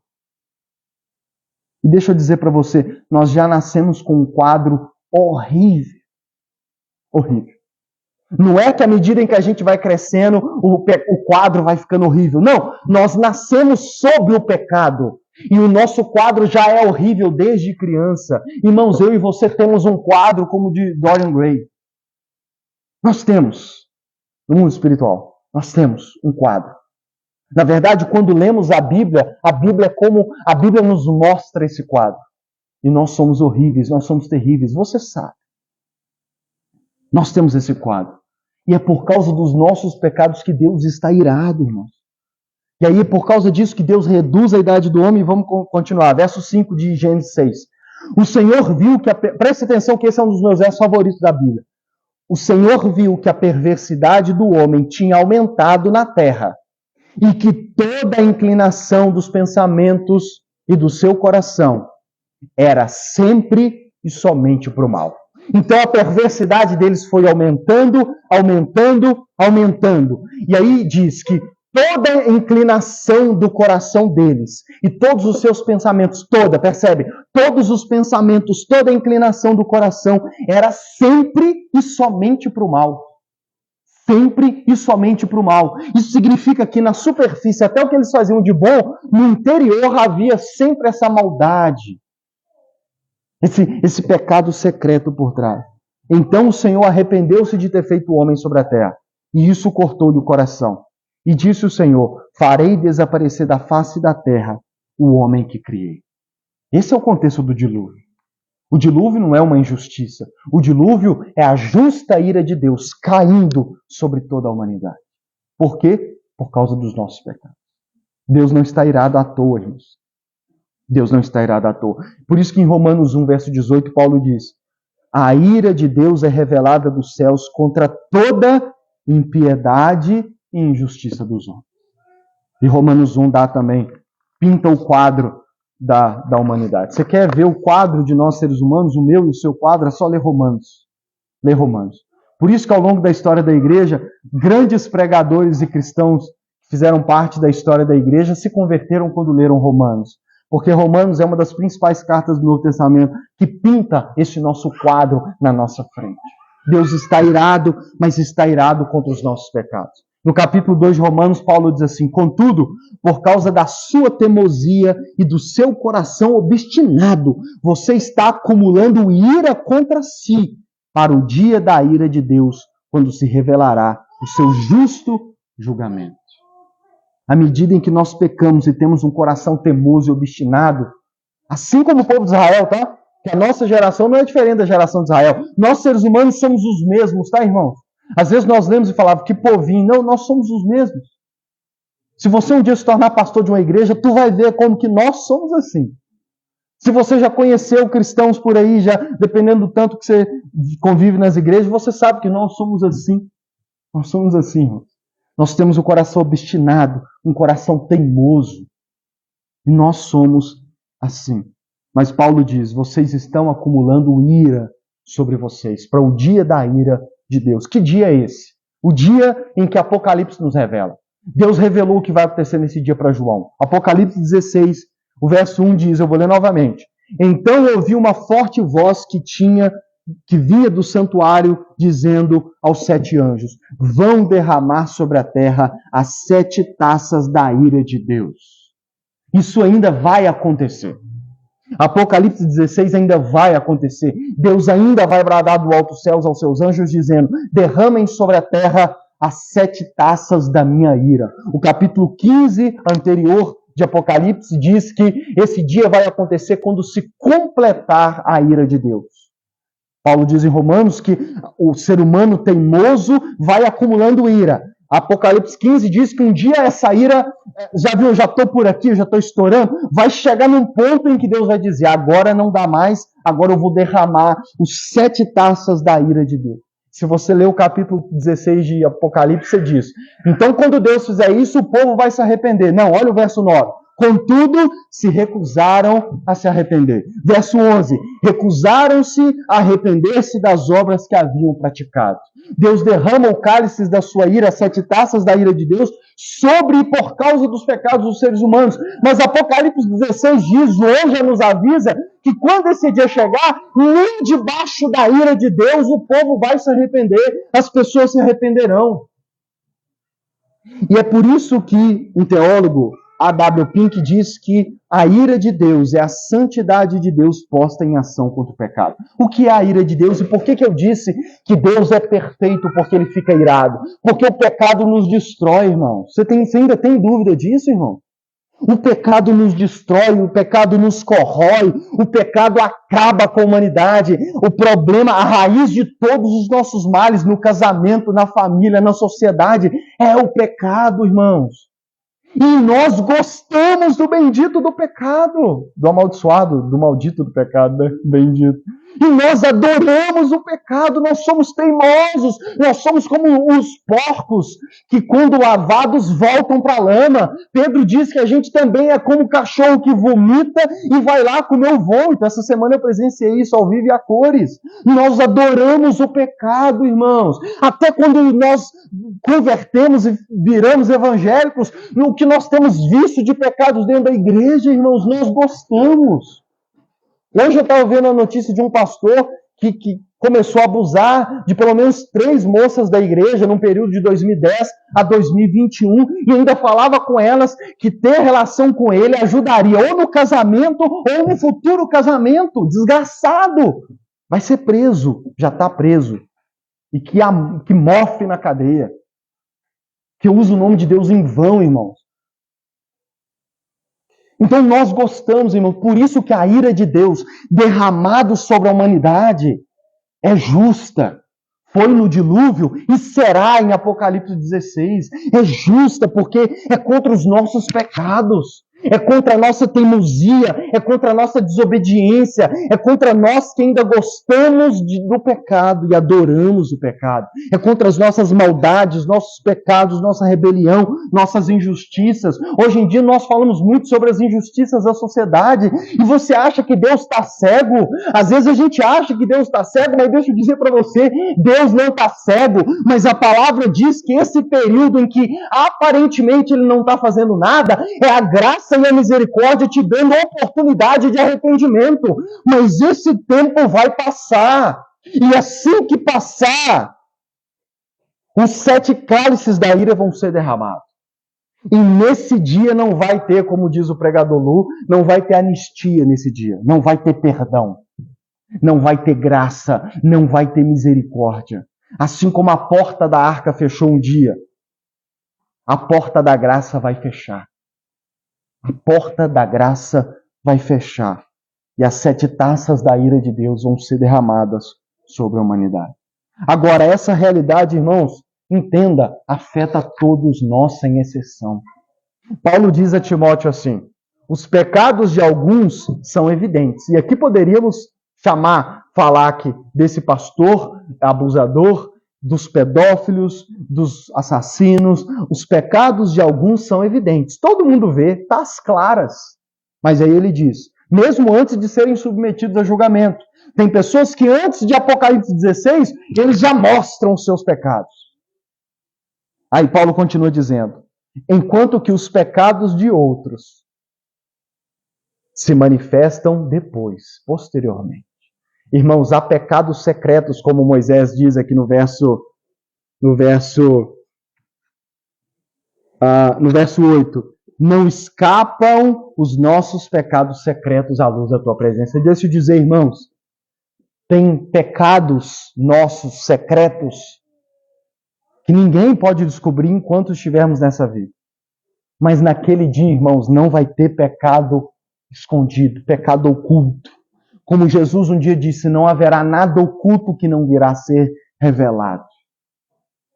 E deixa eu dizer para você, nós já nascemos com um quadro horrível. Horrível. Não é que à medida em que a gente vai crescendo, o quadro vai ficando horrível. Não, nós nascemos sob o pecado. E o nosso quadro já é horrível desde criança. Irmãos, eu e você temos um quadro como o de Dorian Gray. Nós temos, no mundo espiritual, nós temos um quadro. Na verdade, quando lemos a Bíblia é como a Bíblia nos mostra esse quadro. E nós somos horríveis, nós somos terríveis. Você sabe. Nós temos esse quadro. E é por causa dos nossos pecados que Deus está irado, irmãos. E aí é por causa disso que Deus reduz a idade do homem. E vamos continuar. Verso 5 de Gênesis 6. O Senhor viu que... Preste atenção que esse é um dos meus versos favoritos da Bíblia. O Senhor viu que a perversidade do homem tinha aumentado na terra. E que toda a inclinação dos pensamentos e do seu coração era sempre e somente para o mal. Então a perversidade deles foi aumentando. E aí diz que toda a inclinação do coração deles e todos os seus pensamentos, percebe? Todos os pensamentos, toda a inclinação do coração era sempre e somente para o mal. sempre e somente para o mal. Isso significa que na superfície, até o que eles faziam de bom, no interior havia sempre essa maldade, esse pecado secreto por trás. Então o Senhor arrependeu-se de ter feito o homem sobre a terra, e isso cortou-lhe o coração. E disse o Senhor: farei desaparecer da face da terra o homem que criei. Esse é o contexto do dilúvio. O dilúvio não é uma injustiça. O dilúvio é a justa ira de Deus caindo sobre toda a humanidade. Por quê? Por causa dos nossos pecados. Deus não está irado à toa, irmãos. Deus não está irado à toa. Por isso que em Romanos 1, verso 18, Paulo diz: a ira de Deus é revelada dos céus contra toda impiedade e injustiça dos homens. E Romanos 1 dá também, pinta o quadro da humanidade. Você quer ver o quadro de nós seres humanos, o meu e o seu quadro? É só ler Romanos. Ler Romanos. Por isso que ao longo da história da igreja, grandes pregadores e cristãos que fizeram parte da história da igreja se converteram quando leram Romanos. Porque Romanos é uma das principais cartas do Novo Testamento que pinta esse nosso quadro na nossa frente. Deus está irado, mas está irado contra os nossos pecados. No capítulo 2 de Romanos, Paulo diz assim: contudo, por causa da sua teimosia e do seu coração obstinado, você está acumulando ira contra si, para o dia da ira de Deus, quando se revelará o seu justo julgamento. À medida em que nós pecamos e temos um coração teimoso e obstinado, assim como o povo de Israel, tá? Que a nossa geração não é diferente da geração de Israel. Nós, seres humanos, somos os mesmos, tá, irmãos? Às vezes nós lemos e falávamos, que povinho. Não, nós somos os mesmos. Se você um dia se tornar pastor de uma igreja, tu vai ver como que nós somos assim. Se você já conheceu cristãos por aí, já dependendo do tanto que você convive nas igrejas, você sabe que nós somos assim. Nós somos assim, irmãos. Nós temos um coração obstinado, um coração teimoso. E nós somos assim. Mas Paulo diz, vocês estão acumulando ira sobre vocês, para o dia da ira de Deus. Que dia é esse? O dia em que Apocalipse nos revela. Deus revelou o que vai acontecer nesse dia para João. Apocalipse 16, o verso 1 diz, eu vou ler novamente. Então eu ouvi uma forte voz que vinha do santuário, dizendo aos 7 anjos, vão derramar sobre a terra as 7 taças da ira de Deus. Isso ainda vai acontecer. Apocalipse 16 ainda vai acontecer. Deus ainda vai bradar do alto céus aos seus anjos, dizendo, derramem sobre a terra as 7 taças da minha ira. O capítulo 15 anterior de Apocalipse diz que esse dia vai acontecer quando se completar a ira de Deus. Paulo diz em Romanos que o ser humano teimoso vai acumulando ira. Apocalipse 15 diz que um dia essa ira, já estou por aqui, já estou estourando, vai chegar num ponto em que Deus vai dizer, agora não dá mais, agora eu vou derramar os 7 taças da ira de Deus. Se você ler o capítulo 16 de Apocalipse, diz, então quando Deus fizer isso, o povo vai se arrepender. Não, olha o verso 9. Contudo, se recusaram a se arrepender. Verso 11. Recusaram-se a arrepender-se das obras que haviam praticado. Deus derrama o cálice da sua ira, as 7 taças da ira de Deus, sobre e por causa dos pecados dos seres humanos. Mas Apocalipse 16 diz, João já nos avisa, que quando esse dia chegar, nem debaixo da ira de Deus o povo vai se arrepender, as pessoas se arrependerão. E é por isso que um teólogo, A.W. Pink, diz que a ira de Deus é a santidade de Deus posta em ação contra o pecado. O que é a ira de Deus? E por que eu disse que Deus é perfeito porque ele fica irado? Porque o pecado nos destrói, irmão. Você ainda tem dúvida disso, irmão? O pecado nos destrói, o pecado nos corrói, o pecado acaba com a humanidade. O problema, a raiz de todos os nossos males no casamento, na família, na sociedade, é o pecado, irmãos. E nós gostamos do bendito do pecado. Do amaldiçoado, do maldito do pecado, né? Bendito. E nós adoramos o pecado, nós somos teimosos, nós somos como os porcos que quando lavados voltam para a lama. Pedro diz que a gente também é como o cachorro que vomita e vai lá comer o vômito. Essa semana eu presenciei isso ao vivo e a cores. Nós adoramos o pecado, irmãos. Até quando nós convertemos e viramos evangélicos, o que nós temos visto de pecados dentro da igreja, irmãos, nós gostamos. Hoje eu estava vendo a notícia de um pastor que começou a abusar de pelo menos 3 moças da igreja num período de 2010 a 2021 e ainda falava com elas que ter relação com ele ajudaria ou no casamento ou no futuro casamento. Desgraçado! Vai ser preso, já está preso. E que morfe na cadeia. Que usa o nome de Deus em vão, irmãos. Então nós gostamos, irmãos, por isso que a ira de Deus derramada sobre a humanidade é justa. Foi no dilúvio e será em Apocalipse 16. É justa porque é contra os nossos pecados. É contra a nossa teimosia, é contra a nossa desobediência, é contra nós que ainda gostamos do pecado e adoramos o pecado. É contra as nossas maldades, nossos pecados, nossa rebelião, nossas injustiças. Hoje em dia nós falamos muito sobre as injustiças da sociedade e você acha que Deus está cego? Às vezes a gente acha que Deus está cego, mas deixa eu dizer para você, Deus não está cego, mas a palavra diz que esse período em que aparentemente Ele não está fazendo nada, é a graça e a misericórdia te dando a oportunidade de arrependimento. Mas esse tempo vai passar. E assim que passar, os 7 cálices da ira vão ser derramados. E nesse dia não vai ter, como diz o pregador Lu, não vai ter anistia nesse dia. Não vai ter perdão. Não vai ter graça. Não vai ter misericórdia. Assim como a porta da arca fechou um dia, a porta da graça vai fechar. A porta da graça vai fechar. E as 7 taças da ira de Deus vão ser derramadas sobre a humanidade. Agora, essa realidade, irmãos, entenda, afeta todos nós sem exceção. Paulo diz a Timóteo assim, os pecados de alguns são evidentes. E aqui poderíamos falar aqui desse pastor abusador, dos pedófilos, dos assassinos. Os pecados de alguns são evidentes. Todo mundo vê, está às claras. Mas aí ele diz, mesmo antes de serem submetidos a julgamento, tem pessoas que antes de Apocalipse 16, eles já mostram os seus pecados. Aí Paulo continua dizendo, enquanto que os pecados de outros se manifestam depois, posteriormente. Irmãos, há pecados secretos, como Moisés diz aqui no verso 8. Não escapam os nossos pecados secretos à luz da tua presença. Deixa eu dizer, irmãos, tem pecados nossos secretos que ninguém pode descobrir enquanto estivermos nessa vida. Mas naquele dia, irmãos, não vai ter pecado escondido, pecado oculto. Como Jesus um dia disse, não haverá nada oculto que não virá a ser revelado.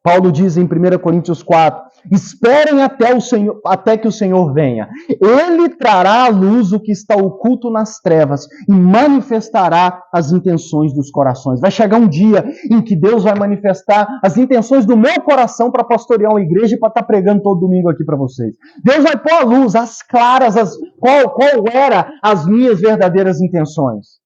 Paulo diz em 1 Coríntios 4, esperem até que o Senhor venha. Ele trará à luz o que está oculto nas trevas e manifestará as intenções dos corações. Vai chegar um dia em que Deus vai manifestar as intenções do meu coração para pastorear uma igreja e para estar pregando todo domingo aqui para vocês. Deus vai pôr à luz, às claras, qual eram as minhas verdadeiras intenções.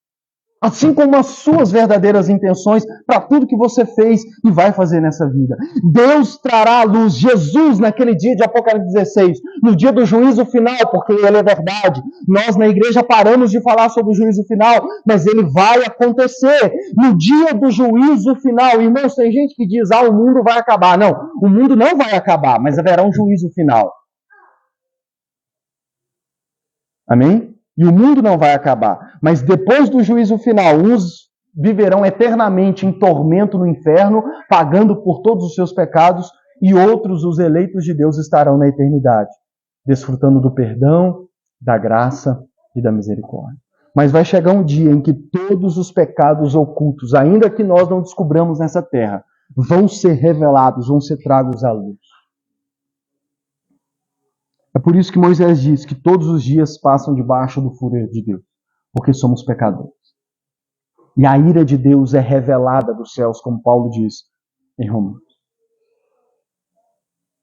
Assim como as suas verdadeiras intenções para tudo que você fez e vai fazer nessa vida. Deus trará à luz Jesus naquele dia de Apocalipse 16, no dia do juízo final, porque ele é verdade. Nós na igreja paramos de falar sobre o juízo final, mas ele vai acontecer no dia do juízo final. Irmãos, tem gente que diz, o mundo vai acabar. Não, o mundo não vai acabar, mas haverá um juízo final. Amém? E o mundo não vai acabar. Mas depois do juízo final, uns viverão eternamente em tormento no inferno, pagando por todos os seus pecados, e outros, os eleitos de Deus, estarão na eternidade, desfrutando do perdão, da graça e da misericórdia. Mas vai chegar um dia em que todos os pecados ocultos, ainda que nós não descobramos nessa terra, vão ser revelados, vão ser tragos à luz. É por isso que Moisés diz que todos os dias passam debaixo do furor de Deus, porque somos pecadores. E a ira de Deus é revelada dos céus, como Paulo diz em Romanos.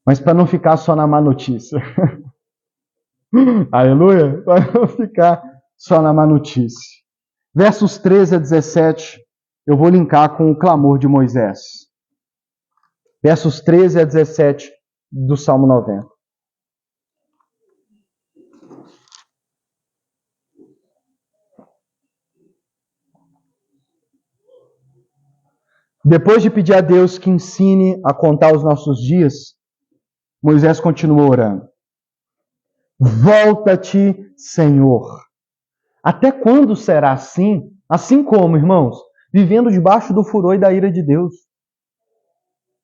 Mas para não ficar só na má notícia, aleluia, para não ficar só na má notícia. Versos 13 a 17, eu vou linkar com o clamor de Moisés. Versos 13 a 17 do Salmo 90. Depois de pedir a Deus que ensine a contar os nossos dias, Moisés continuou orando. Volta-te, Senhor. Até quando será assim? Assim como, irmãos, vivendo debaixo do furor e da ira de Deus.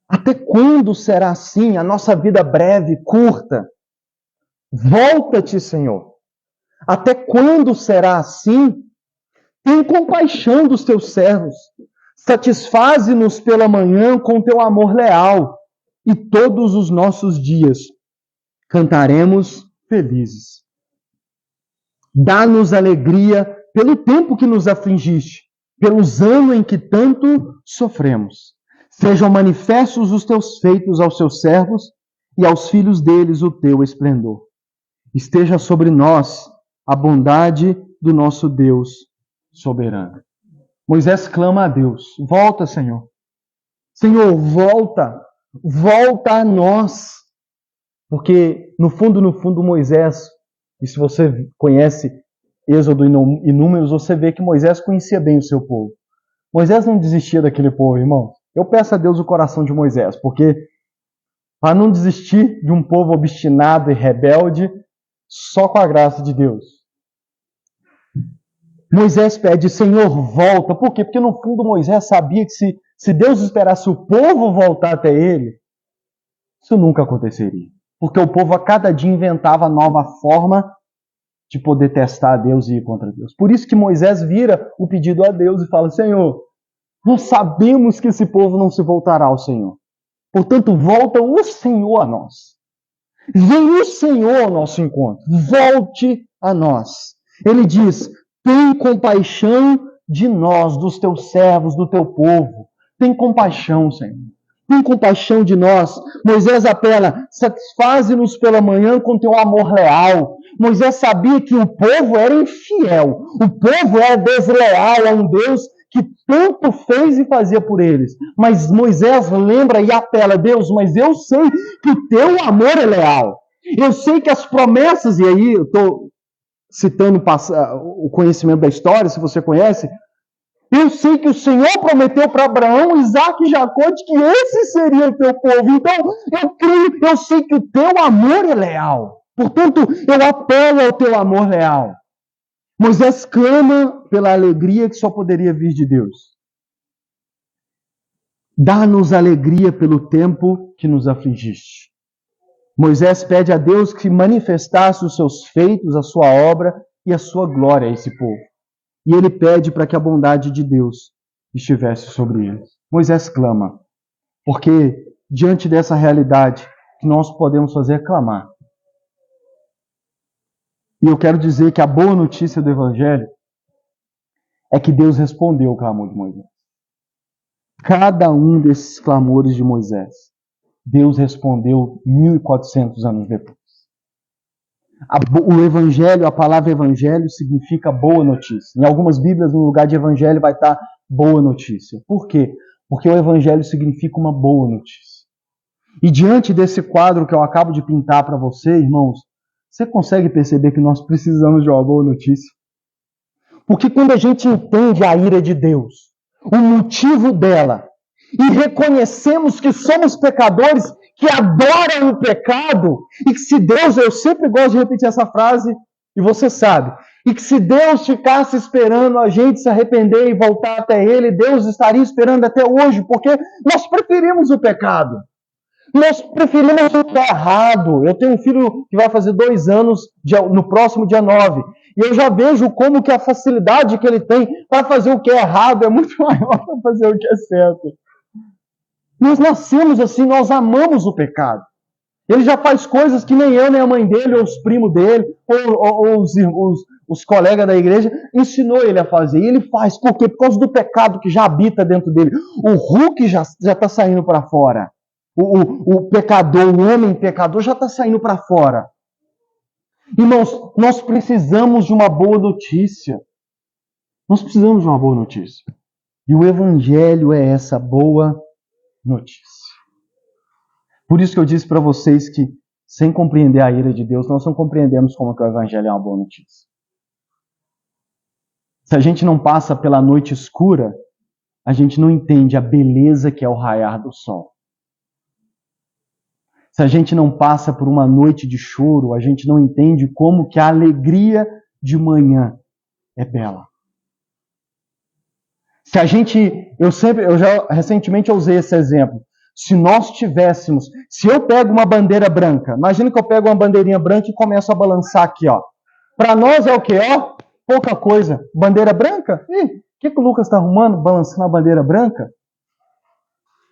Até quando será assim a nossa vida breve, curta? Volta-te, Senhor. Até quando será assim? Tem compaixão dos teus servos. Satisfaze-nos pela manhã com teu amor leal, e todos os nossos dias cantaremos felizes. Dá-nos alegria pelo tempo que nos afligiste, pelos anos em que tanto sofremos. Sejam manifestos os teus feitos aos seus servos e aos filhos deles o teu esplendor. Esteja sobre nós a bondade do nosso Deus soberano. Moisés clama a Deus: volta, Senhor. Senhor, volta. Volta a nós. Porque, no fundo, Moisés, e se você conhece Êxodo e Números, você vê que Moisés conhecia bem o seu povo. Moisés não desistia daquele povo, irmão. Eu peço a Deus o coração de Moisés, porque para não desistir de um povo obstinado e rebelde, só com a graça de Deus. Moisés pede: Senhor, volta. Por quê? Porque no fundo Moisés sabia que se Deus esperasse o povo voltar até ele, isso nunca aconteceria. Porque o povo a cada dia inventava nova forma de poder testar a Deus e ir contra Deus. Por isso que Moisés vira o pedido a Deus e fala: Senhor, nós sabemos que esse povo não se voltará ao Senhor. Portanto, volta o Senhor a nós. Vem o Senhor ao nosso encontro. Volte a nós. Ele diz: tem compaixão de nós, dos teus servos, do teu povo. Tem compaixão, Senhor. Tem compaixão de nós. Moisés apela: satisfaze-nos pela manhã com teu amor leal. Moisés sabia que o povo era infiel. O povo era desleal a um Deus que tanto fez e fazia por eles. Mas Moisés lembra e apela: Deus, mas eu sei que o teu amor é leal. Eu sei que as promessas, e aí eu estou citando o conhecimento da história, se você conhece, eu sei que o Senhor prometeu para Abraão, Isaac e Jacó de que esse seria o teu povo. Então, eu creio, eu sei que o teu amor é leal. Portanto, eu apelo ao teu amor leal. Moisés clama pela alegria que só poderia vir de Deus. Dá-nos alegria pelo tempo que nos afligiste. Moisés pede a Deus que manifestasse os seus feitos, a sua obra e a sua glória a esse povo. E ele pede para que a bondade de Deus estivesse sobre eles. Moisés clama, porque diante dessa realidade, o que nós podemos fazer é clamar. E eu quero dizer que a boa notícia do Evangelho é que Deus respondeu o clamor de Moisés. Cada um desses clamores de Moisés, Deus respondeu 1400 anos depois. O Evangelho, a palavra Evangelho significa boa notícia. Em algumas Bíblias, no lugar de Evangelho, vai estar boa notícia. Por quê? Porque o Evangelho significa uma boa notícia. E diante desse quadro que eu acabo de pintar para você, irmãos, você consegue perceber que nós precisamos de uma boa notícia? Porque quando a gente entende a ira de Deus, o motivo dela, e reconhecemos que somos pecadores que adoram o pecado, e que se Deus, eu sempre gosto de repetir essa frase, e você sabe, e que se Deus ficasse esperando a gente se arrepender e voltar até Ele, Deus estaria esperando até hoje, porque nós preferimos o pecado. Nós preferimos o que é errado. Eu tenho um filho que vai fazer 2 anos no próximo dia 9. E eu já vejo como que a facilidade que ele tem para fazer o que é errado é muito maior para fazer o que é certo. Nós nascemos assim, nós amamos o pecado. Ele já faz coisas que nem eu, nem a mãe dele, ou os primos dele, ou os colegas da igreja, ensinou ele a fazer. E ele faz. Por quê? Por causa do pecado que já habita dentro dele. O Hulk já está saindo para fora. O pecador, o homem pecador já está saindo para fora. Irmãos, nós precisamos de uma boa notícia. Nós precisamos de uma boa notícia. E o Evangelho é essa boa notícia. Por isso que eu disse para vocês que, sem compreender a ira de Deus, nós não compreendemos como que o Evangelho é uma boa notícia. Se a gente não passa pela noite escura, a gente não entende a beleza que é o raiar do sol. Se a gente não passa por uma noite de choro, a gente não entende como que a alegria de manhã é bela. Se a gente, recentemente eu usei esse exemplo. Se eu pego uma bandeira branca, imagina que eu pego uma bandeirinha branca e começo a balançar aqui, ó. Para nós é o quê? Ó, pouca coisa. Bandeira branca? O que o Lucas está arrumando, balançando a bandeira branca?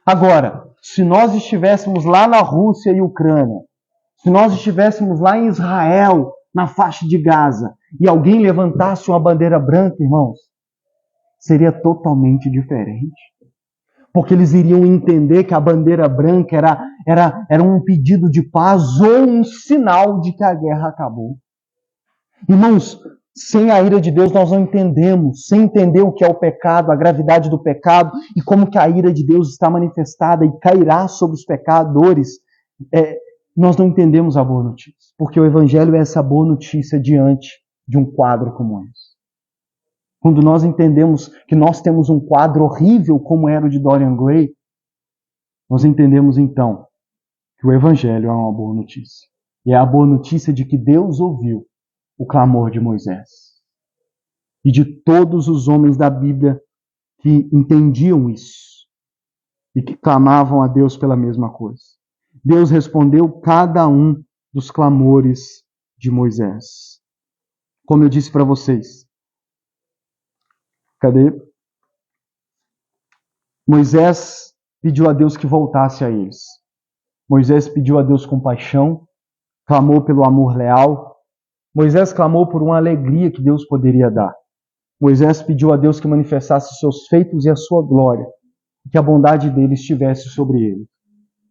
Agora, se nós estivéssemos lá na Rússia e Ucrânia, se nós estivéssemos lá em Israel, na faixa de Gaza, e alguém levantasse uma bandeira branca, irmãos, seria totalmente diferente. Porque eles iriam entender que a bandeira branca era um pedido de paz ou um sinal de que a guerra acabou. Irmãos, sem a ira de Deus nós não entendemos. Sem entender o que é o pecado, a gravidade do pecado e como que a ira de Deus está manifestada e cairá sobre os pecadores, nós não entendemos a boa notícia. Porque o Evangelho é essa boa notícia diante de um quadro como esse. Quando nós entendemos que nós temos um quadro horrível como era o de Dorian Gray, nós entendemos então que o Evangelho é uma boa notícia. E é a boa notícia de que Deus ouviu o clamor de Moisés e de todos os homens da Bíblia que entendiam isso e que clamavam a Deus pela mesma coisa. Deus respondeu cada um dos clamores de Moisés. Como eu disse para vocês, Moisés pediu a Deus que voltasse a eles. Moisés pediu a Deus compaixão, clamou pelo amor leal. Moisés clamou por uma alegria que Deus poderia dar. Moisés pediu a Deus que manifestasse seus feitos e a sua glória, que a bondade dele estivesse sobre ele.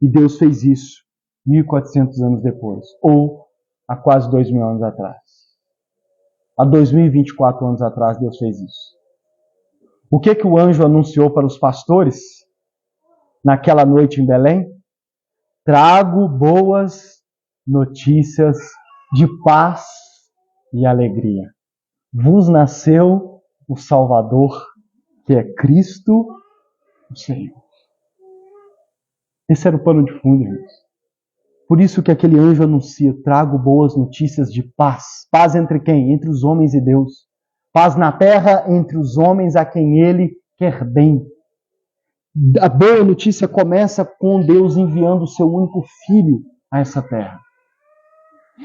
E Deus fez isso 1.400 anos depois, ou há quase 2.000 anos atrás. Há 2.024 anos atrás Deus fez isso. O que o anjo anunciou para os pastores naquela noite em Belém? Trago boas notícias de paz e alegria. Vos nasceu o Salvador, que é Cristo, o Senhor. Esse era o pano de fundo, irmãos. Por isso que aquele anjo anuncia, trago boas notícias de paz. Paz entre quem? Entre os homens e Deus. Paz na terra entre os homens a quem Ele quer bem. A boa notícia começa com Deus enviando o seu único filho a essa terra.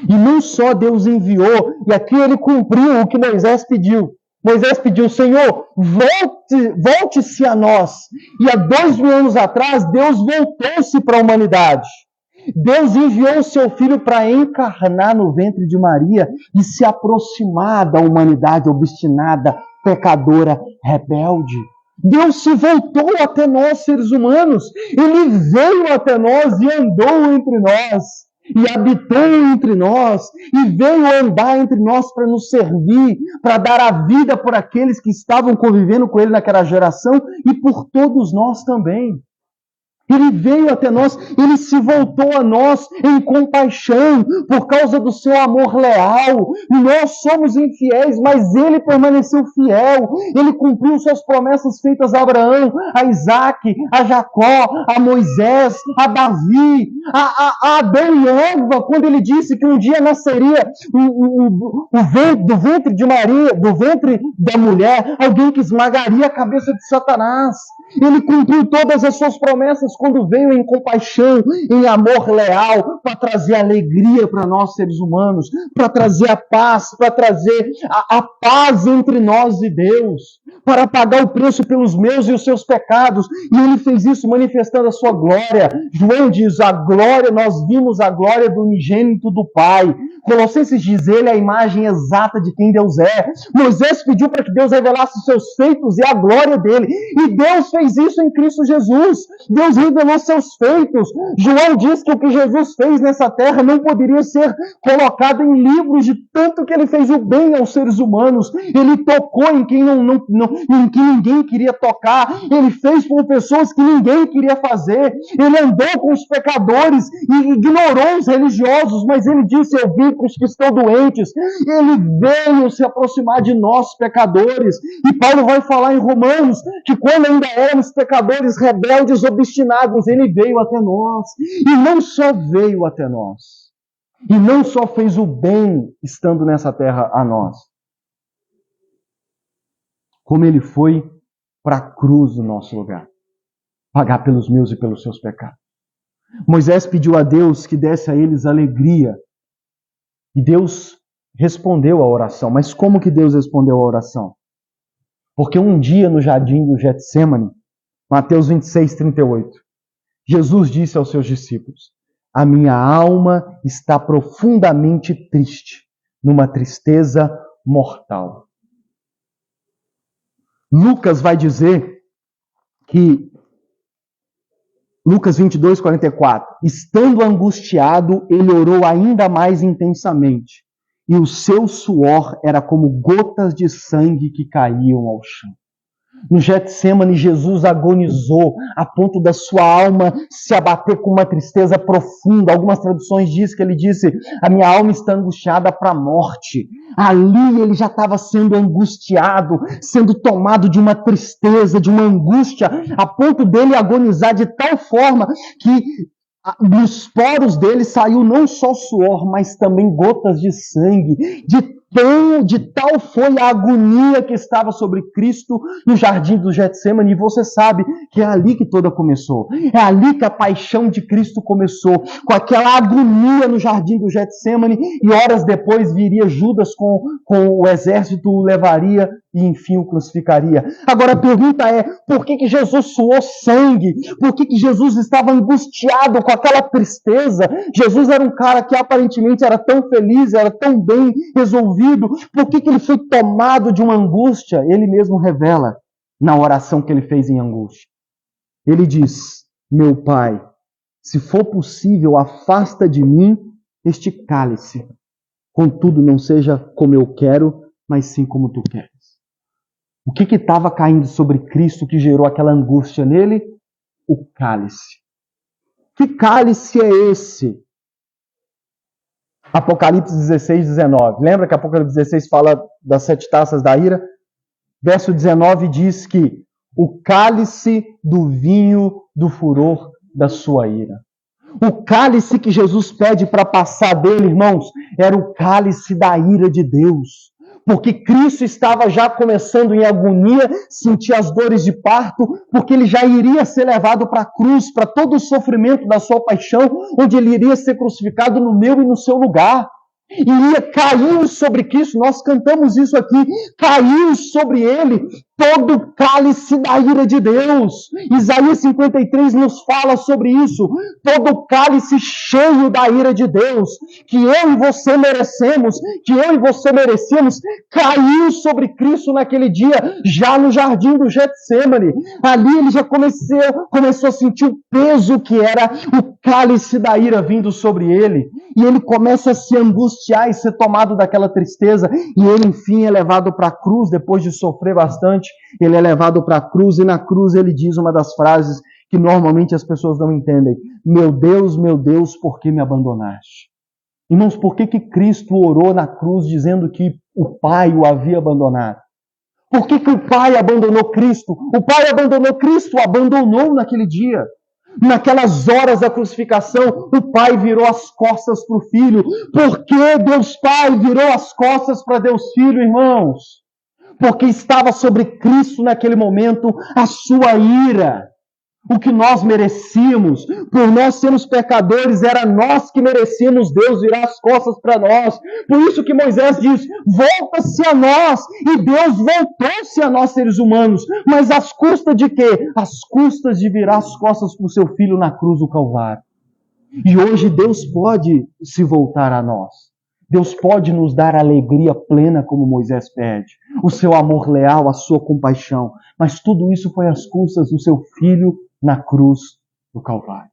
E não só Deus enviou, e aqui Ele cumpriu o que Moisés pediu. Moisés pediu, Senhor, volte-se a nós. E há 2.000 anos atrás, Deus voltou-se para a humanidade. Deus enviou o seu Filho para encarnar no ventre de Maria e se aproximar da humanidade obstinada, pecadora, rebelde. Deus se voltou até nós, seres humanos. Ele veio até nós e andou entre nós. E habitou entre nós. E veio andar entre nós para nos servir, para dar a vida por aqueles que estavam convivendo com Ele naquela geração e por todos nós também. Ele veio até nós, Ele se voltou a nós em compaixão, por causa do seu amor leal. Nós somos infiéis, mas Ele permaneceu fiel. Ele cumpriu suas promessas feitas a Abraão, a Isaac, a Jacó, a Moisés, a Davi, a Adão e Eva, quando Ele disse que um dia nasceria do ventre de Maria, do ventre da mulher, alguém que esmagaria a cabeça de Satanás. Ele cumpriu todas as suas promessas quando veio em compaixão, em amor leal, para trazer alegria para nós seres humanos, para trazer a paz, para trazer a paz entre nós e Deus, para pagar o preço pelos meus e os seus pecados. E Ele fez isso manifestando a sua glória. João diz, nós vimos a glória do unigênito do Pai. Colossenses diz, Ele é a imagem exata de quem Deus é. Moisés pediu para que Deus revelasse os seus feitos e a glória dele. E Deus fez isso em Cristo Jesus. Deus revelou seus feitos. João diz que o que Jesus fez nessa terra não poderia ser colocado em livros de tanto que Ele fez o bem aos seres humanos. Ele tocou em quem em que ninguém queria tocar. Ele fez por pessoas que ninguém queria fazer. Ele andou com os pecadores e ignorou os religiosos, mas Ele disse, eu vim com os que estão doentes. Ele veio se aproximar de nós, pecadores. E Paulo vai falar em Romanos que quando ainda éramos pecadores, rebeldes, obstinados, ele veio até nós. E não só veio até nós. E não só fez o bem estando nessa terra a nós. Como ele foi para a cruz no nosso lugar. Pagar pelos meus e pelos seus pecados. Moisés pediu a Deus que desse a eles alegria. E Deus respondeu a oração. Mas como que Deus respondeu a oração? Porque um dia no jardim do Getsemane, Mateus 26, 38, Jesus disse aos seus discípulos: a minha alma está profundamente triste, numa tristeza mortal. Lucas vai dizer que, Lucas 22, 44, estando angustiado, ele orou ainda mais intensamente, e o seu suor era como gotas de sangue que caíam ao chão. No Getsemane, Jesus agonizou a ponto da sua alma se abater com uma tristeza profunda. Algumas traduções dizem que ele disse: a minha alma está angustiada para a morte. Ali ele já estava sendo angustiado, sendo tomado de uma tristeza, de uma angústia, a ponto dele agonizar de tal forma que dos poros dele saiu não só suor, mas também gotas de sangue. De tal foi a agonia que estava sobre Cristo no jardim do Getsemane. E você sabe que é ali que toda começou. É ali que a paixão de Cristo começou. Com aquela agonia no jardim do Getsemane. E horas depois viria Judas com o exército, o levaria e enfim o crucificaria. Agora a pergunta é: por que Jesus suou sangue? Por que Jesus estava angustiado com aquela tristeza? Jesus era um cara que aparentemente era tão feliz, era tão bem resolvido. Por que ele foi tomado de uma angústia? Ele mesmo revela na oração que ele fez em angústia. Ele diz: meu Pai, se for possível, afasta de mim este cálice. Contudo, não seja como eu quero, mas sim como tu queres. O que estava caindo sobre Cristo que gerou aquela angústia nele? O cálice. Que cálice é esse? Apocalipse 16, 19. Lembra que Apocalipse 16 fala das 7 taças da ira? Verso 19 diz que o cálice do vinho do furor da sua ira. O cálice que Jesus pede para passar dele, irmãos, era o cálice da ira de Deus. Porque Cristo estava já começando em agonia, sentia as dores de parto, porque ele já iria ser levado para a cruz, para todo o sofrimento da sua paixão, onde ele iria ser crucificado no meu e no seu lugar. Iria cair sobre Cristo, nós cantamos isso aqui, caiu sobre ele todo o cálice da ira de Deus. Isaías 53 nos fala sobre isso, todo o cálice cheio da ira de Deus, que eu e você merecemos, que eu e você merecemos, caiu sobre Cristo naquele dia, já no jardim do Getsemane. Ali ele já começou a sentir o peso que era o cálice da ira vindo sobre ele, e ele começa a se angustiar e ser tomado daquela tristeza, e ele enfim é levado para a cruz, depois de sofrer bastante, ele é levado para a cruz, e na cruz ele diz uma das frases que normalmente as pessoas não entendem: meu Deus, por que me abandonaste? Irmãos, por que Cristo orou na cruz dizendo que o Pai o havia abandonado? Por que o Pai abandonou Cristo? O Pai abandonou Cristo, o abandonou naquele dia. Naquelas horas da crucificação, o Pai virou as costas para o Filho. Por que Deus Pai virou as costas para Deus Filho, irmãos? Porque estava sobre Cristo naquele momento a sua ira. O que nós merecíamos, por nós sermos pecadores, era nós que merecíamos Deus virar as costas para nós. Por isso que Moisés diz: volta-se a nós. E Deus voltou-se a nós, seres humanos. Mas às custas de quê? Às custas de virar as costas para o seu Filho na cruz do Calvário. E hoje Deus pode se voltar a nós. Deus pode nos dar alegria plena, como Moisés pede. O seu amor leal, a sua compaixão. Mas tudo isso foi às custas do seu Filho na cruz do Calvário.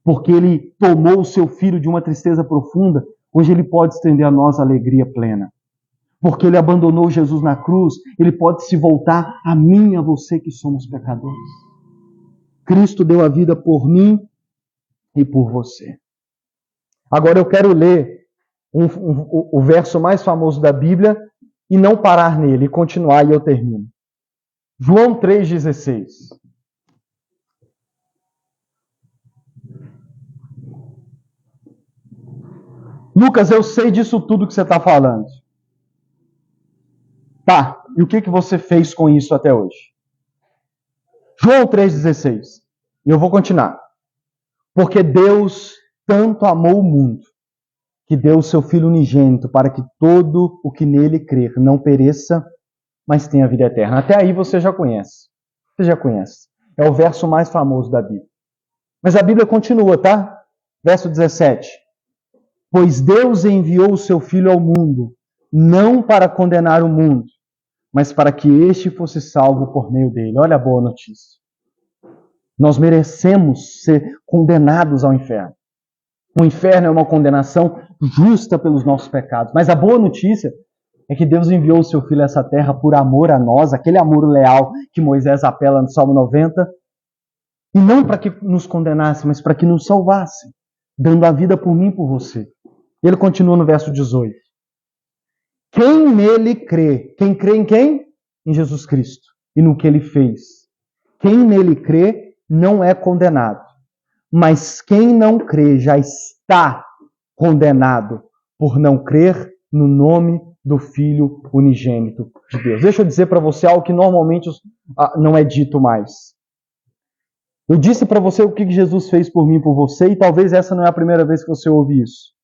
Porque ele tomou o seu Filho de uma tristeza profunda, hoje ele pode estender a nós a alegria plena. Porque ele abandonou Jesus na cruz, ele pode se voltar a mim e a você que somos pecadores. Cristo deu a vida por mim e por você. Agora eu quero ler o verso mais famoso da Bíblia e não parar nele, e continuar, e eu termino. João 3,16. Lucas, eu sei disso tudo que você está falando. Tá, e o que você fez com isso até hoje? João 3,16. E eu vou continuar. Porque Deus tanto amou o mundo, que deu o seu Filho unigênito, para que todo o que nele crer não pereça, mas tenha vida eterna. Até aí você já conhece. Você já conhece. É o verso mais famoso da Bíblia. Mas a Bíblia continua, tá? Verso 17. Pois Deus enviou o seu Filho ao mundo, não para condenar o mundo, mas para que este fosse salvo por meio dele. Olha a boa notícia. Nós merecemos ser condenados ao inferno. O inferno é uma condenação justa pelos nossos pecados. Mas a boa notícia é que Deus enviou o seu Filho a essa terra por amor a nós, aquele amor leal que Moisés apela no Salmo 90, e não para que nos condenasse, mas para que nos salvasse, dando a vida por mim e por você. Ele continua no verso 18. Quem nele crê? Quem crê em quem? Em Jesus Cristo e no que ele fez. Quem nele crê não é condenado. Mas quem não crê já está condenado por não crer no nome do Filho unigênito de Deus. Deixa eu dizer para você algo que normalmente não é dito mais. Eu disse para você o que Jesus fez por mim e por você, e talvez essa não é a primeira vez que você ouve isso.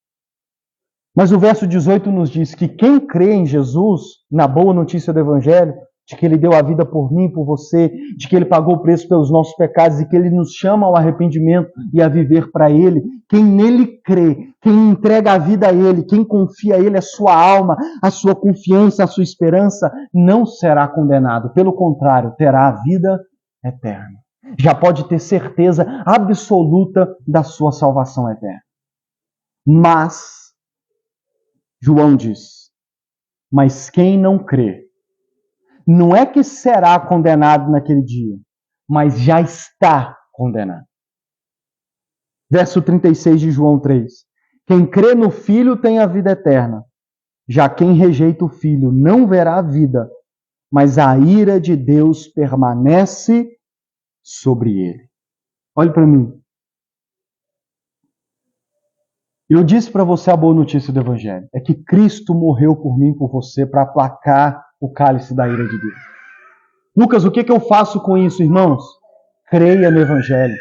Mas o verso 18 nos diz que quem crê em Jesus, na boa notícia do Evangelho, de que Ele deu a vida por mim e por você, de que Ele pagou o preço pelos nossos pecados e que Ele nos chama ao arrependimento e a viver para Ele, quem nele crê, quem entrega a vida a Ele, quem confia a Ele, a sua alma, a sua confiança, a sua esperança, não será condenado. Pelo contrário, terá a vida eterna. Já pode ter certeza absoluta da sua salvação eterna. Mas João diz, mas quem não crê, não é que será condenado naquele dia, mas já está condenado. Verso 36 de João 3. Quem crê no Filho tem a vida eterna. Já quem rejeita o Filho não verá a vida, mas a ira de Deus permanece sobre ele. Olhe para mim. Eu disse para você a boa notícia do Evangelho. É que Cristo morreu por mim e por você para aplacar o cálice da ira de Deus. Lucas, o que eu faço com isso, irmãos? Creia no Evangelho.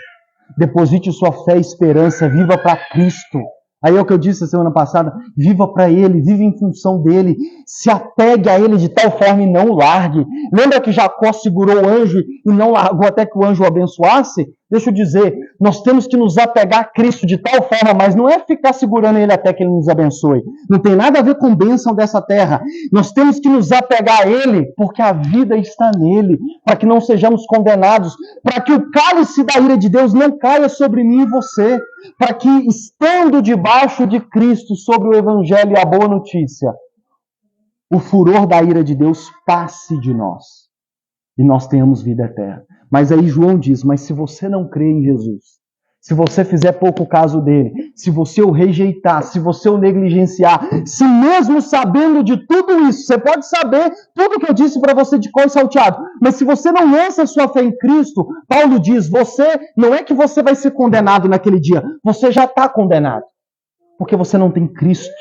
Deposite sua fé e esperança. Viva para Cristo. Aí é o que eu disse a semana passada. Viva para Ele. Viva em função dEle. Se apegue a Ele de tal forma e não o largue. Lembra que Jacó segurou o anjo e não largou até que o anjo o abençoasse? Deixa eu dizer, nós temos que nos apegar a Cristo de tal forma, mas não é ficar segurando Ele até que Ele nos abençoe. Não tem nada a ver com bênção dessa terra. Nós temos que nos apegar a Ele, porque a vida está nele, para que não sejamos condenados, para que o cálice da ira de Deus não caia sobre mim e você, para que, estando debaixo de Cristo, sobre o Evangelho e a boa notícia, o furor da ira de Deus passe de nós e nós tenhamos vida eterna. Mas aí João diz, mas se você não crê em Jesus, se você fizer pouco caso dele, se você o rejeitar, se você o negligenciar, se mesmo sabendo de tudo isso, você pode saber tudo que eu disse para você de cor e salteado, mas se você não lança sua fé em Cristo, Paulo diz, não é que você vai ser condenado naquele dia, você já está condenado, porque você não tem Cristo,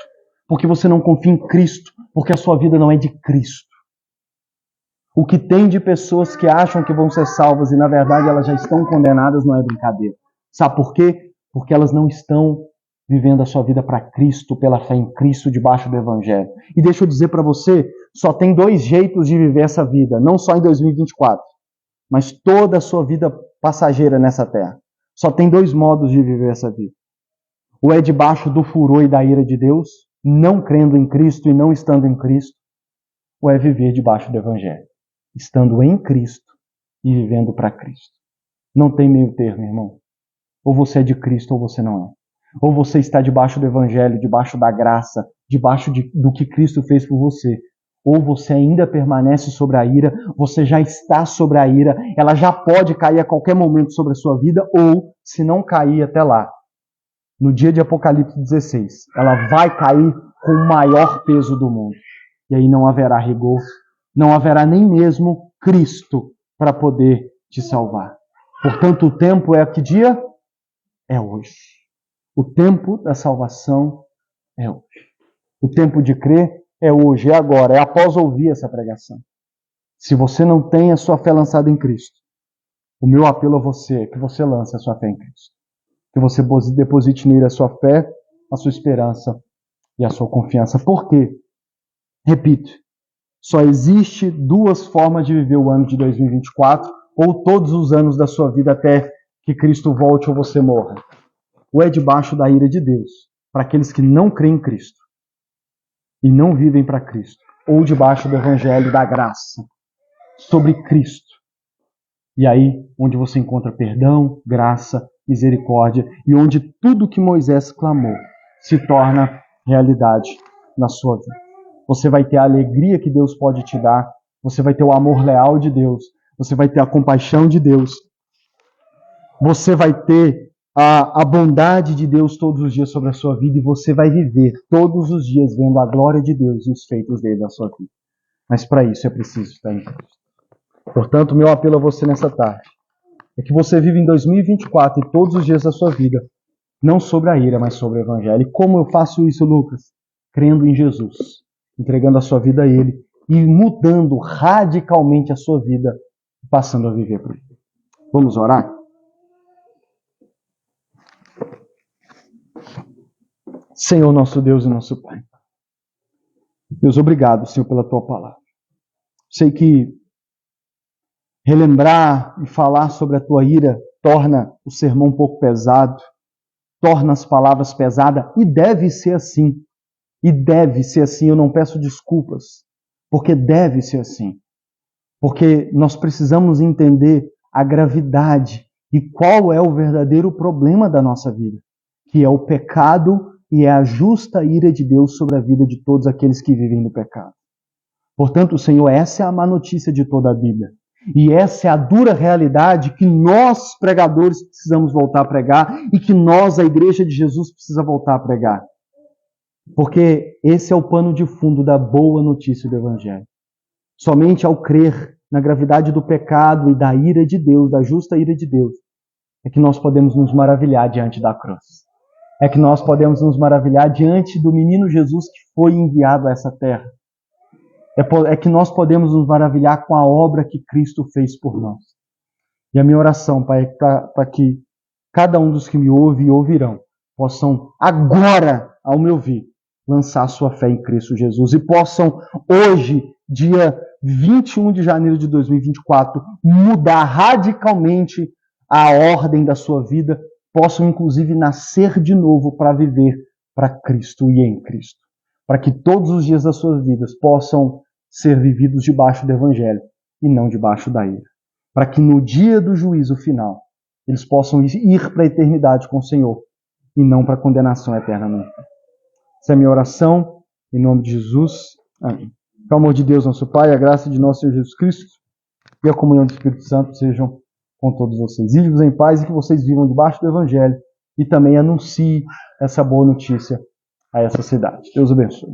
porque você não confia em Cristo, porque a sua vida não é de Cristo. O que tem de pessoas que acham que vão ser salvas e na verdade elas já estão condenadas não é brincadeira. Sabe por quê? Porque elas não estão vivendo a sua vida para Cristo, pela fé em Cristo, debaixo do Evangelho. E deixa eu dizer para você, só tem 2 jeitos de viver essa vida, não só em 2024, mas toda a sua vida passageira nessa terra. Só tem 2 modos de viver essa vida. Ou é debaixo do furor e da ira de Deus, não crendo em Cristo e não estando em Cristo, ou é viver debaixo do Evangelho, estando em Cristo e vivendo para Cristo. Não tem meio termo, irmão. Ou você é de Cristo ou você não é. Ou você está debaixo do Evangelho, debaixo da graça, debaixo do que Cristo fez por você. Ou você ainda permanece sobre a ira, você já está sobre a ira, ela já pode cair a qualquer momento sobre a sua vida, ou, se não cair até lá, no dia de Apocalipse 16, ela vai cair com o maior peso do mundo. E aí não haverá rigor, não haverá nem mesmo Cristo para poder te salvar. Portanto, o tempo é que dia? É hoje. O tempo da salvação É hoje. O tempo de crer é hoje, é agora, é após ouvir essa pregação. Se você não tem a sua fé lançada em Cristo, o meu apelo a você é que você lance a sua fé em Cristo. Que você deposite nele a sua fé, a sua esperança e a sua confiança. Por quê? Repito, só existe duas formas de viver o ano de 2024 ou todos os anos da sua vida até que Cristo volte ou você morra. Ou é debaixo da ira de Deus, para aqueles que não creem em Cristo e não vivem para Cristo, ou debaixo do Evangelho da graça, sobre Cristo. E aí, onde você encontra perdão, graça, misericórdia, e onde tudo que Moisés clamou se torna realidade na sua vida. Você vai ter a alegria que Deus pode te dar, você vai ter o amor leal de Deus, você vai ter a compaixão de Deus, você vai ter a bondade de Deus todos os dias sobre a sua vida e você vai viver todos os dias vendo a glória de Deus e os feitos dele na sua vida. Mas para isso é preciso estar em Cristo. Portanto, meu apelo a você nessa tarde é que você viva em 2024 e todos os dias da sua vida, não sobre a ira, mas sobre o Evangelho. E como eu faço isso, Lucas? Crendo em Jesus, entregando a sua vida a Ele e mudando radicalmente a sua vida, passando a viver por Ele. Vamos orar? Senhor, nosso Deus e nosso Pai. Deus, obrigado, Senhor, pela Tua palavra. Sei que relembrar e falar sobre a Tua ira torna o sermão um pouco pesado, torna as palavras pesadas, e deve ser assim. E deve ser assim, eu não peço desculpas, porque deve ser assim. Porque nós precisamos entender a gravidade e qual é o verdadeiro problema da nossa vida, que é o pecado e é a justa ira de Deus sobre a vida de todos aqueles que vivem no pecado. Portanto, Senhor, essa é a má notícia de toda a Bíblia. E essa é a dura realidade que nós, pregadores, precisamos voltar a pregar e que nós, a Igreja de Jesus, precisa voltar a pregar. Porque esse é o pano de fundo da boa notícia do Evangelho. Somente ao crer na gravidade do pecado e da ira de Deus, da justa ira de Deus, é que nós podemos nos maravilhar diante da cruz. É que nós podemos nos maravilhar diante do menino Jesus que foi enviado a essa terra. É que nós podemos nos maravilhar com a obra que Cristo fez por nós. E a minha oração, Pai, é para que cada um dos que me ouve e ouvirão possam agora, ao me ouvir, lançar sua fé em Cristo Jesus e possam hoje, dia 21 de janeiro de 2024, mudar radicalmente a ordem da sua vida, possam inclusive nascer de novo para viver para Cristo e em Cristo. Para que todos os dias das suas vidas possam ser vividos debaixo do Evangelho e não debaixo da ira. Para que no dia do juízo final, eles possam ir para a eternidade com o Senhor e não para a condenação eterna no inferno. Essa é a minha oração, em nome de Jesus. Amém. Que o amor de Deus, nosso Pai, a graça de nosso Senhor Jesus Cristo e a comunhão do Espírito Santo sejam com todos vocês. Vive-vos em paz e que vocês vivam debaixo do Evangelho e também anuncie essa boa notícia a essa cidade. Deus abençoe.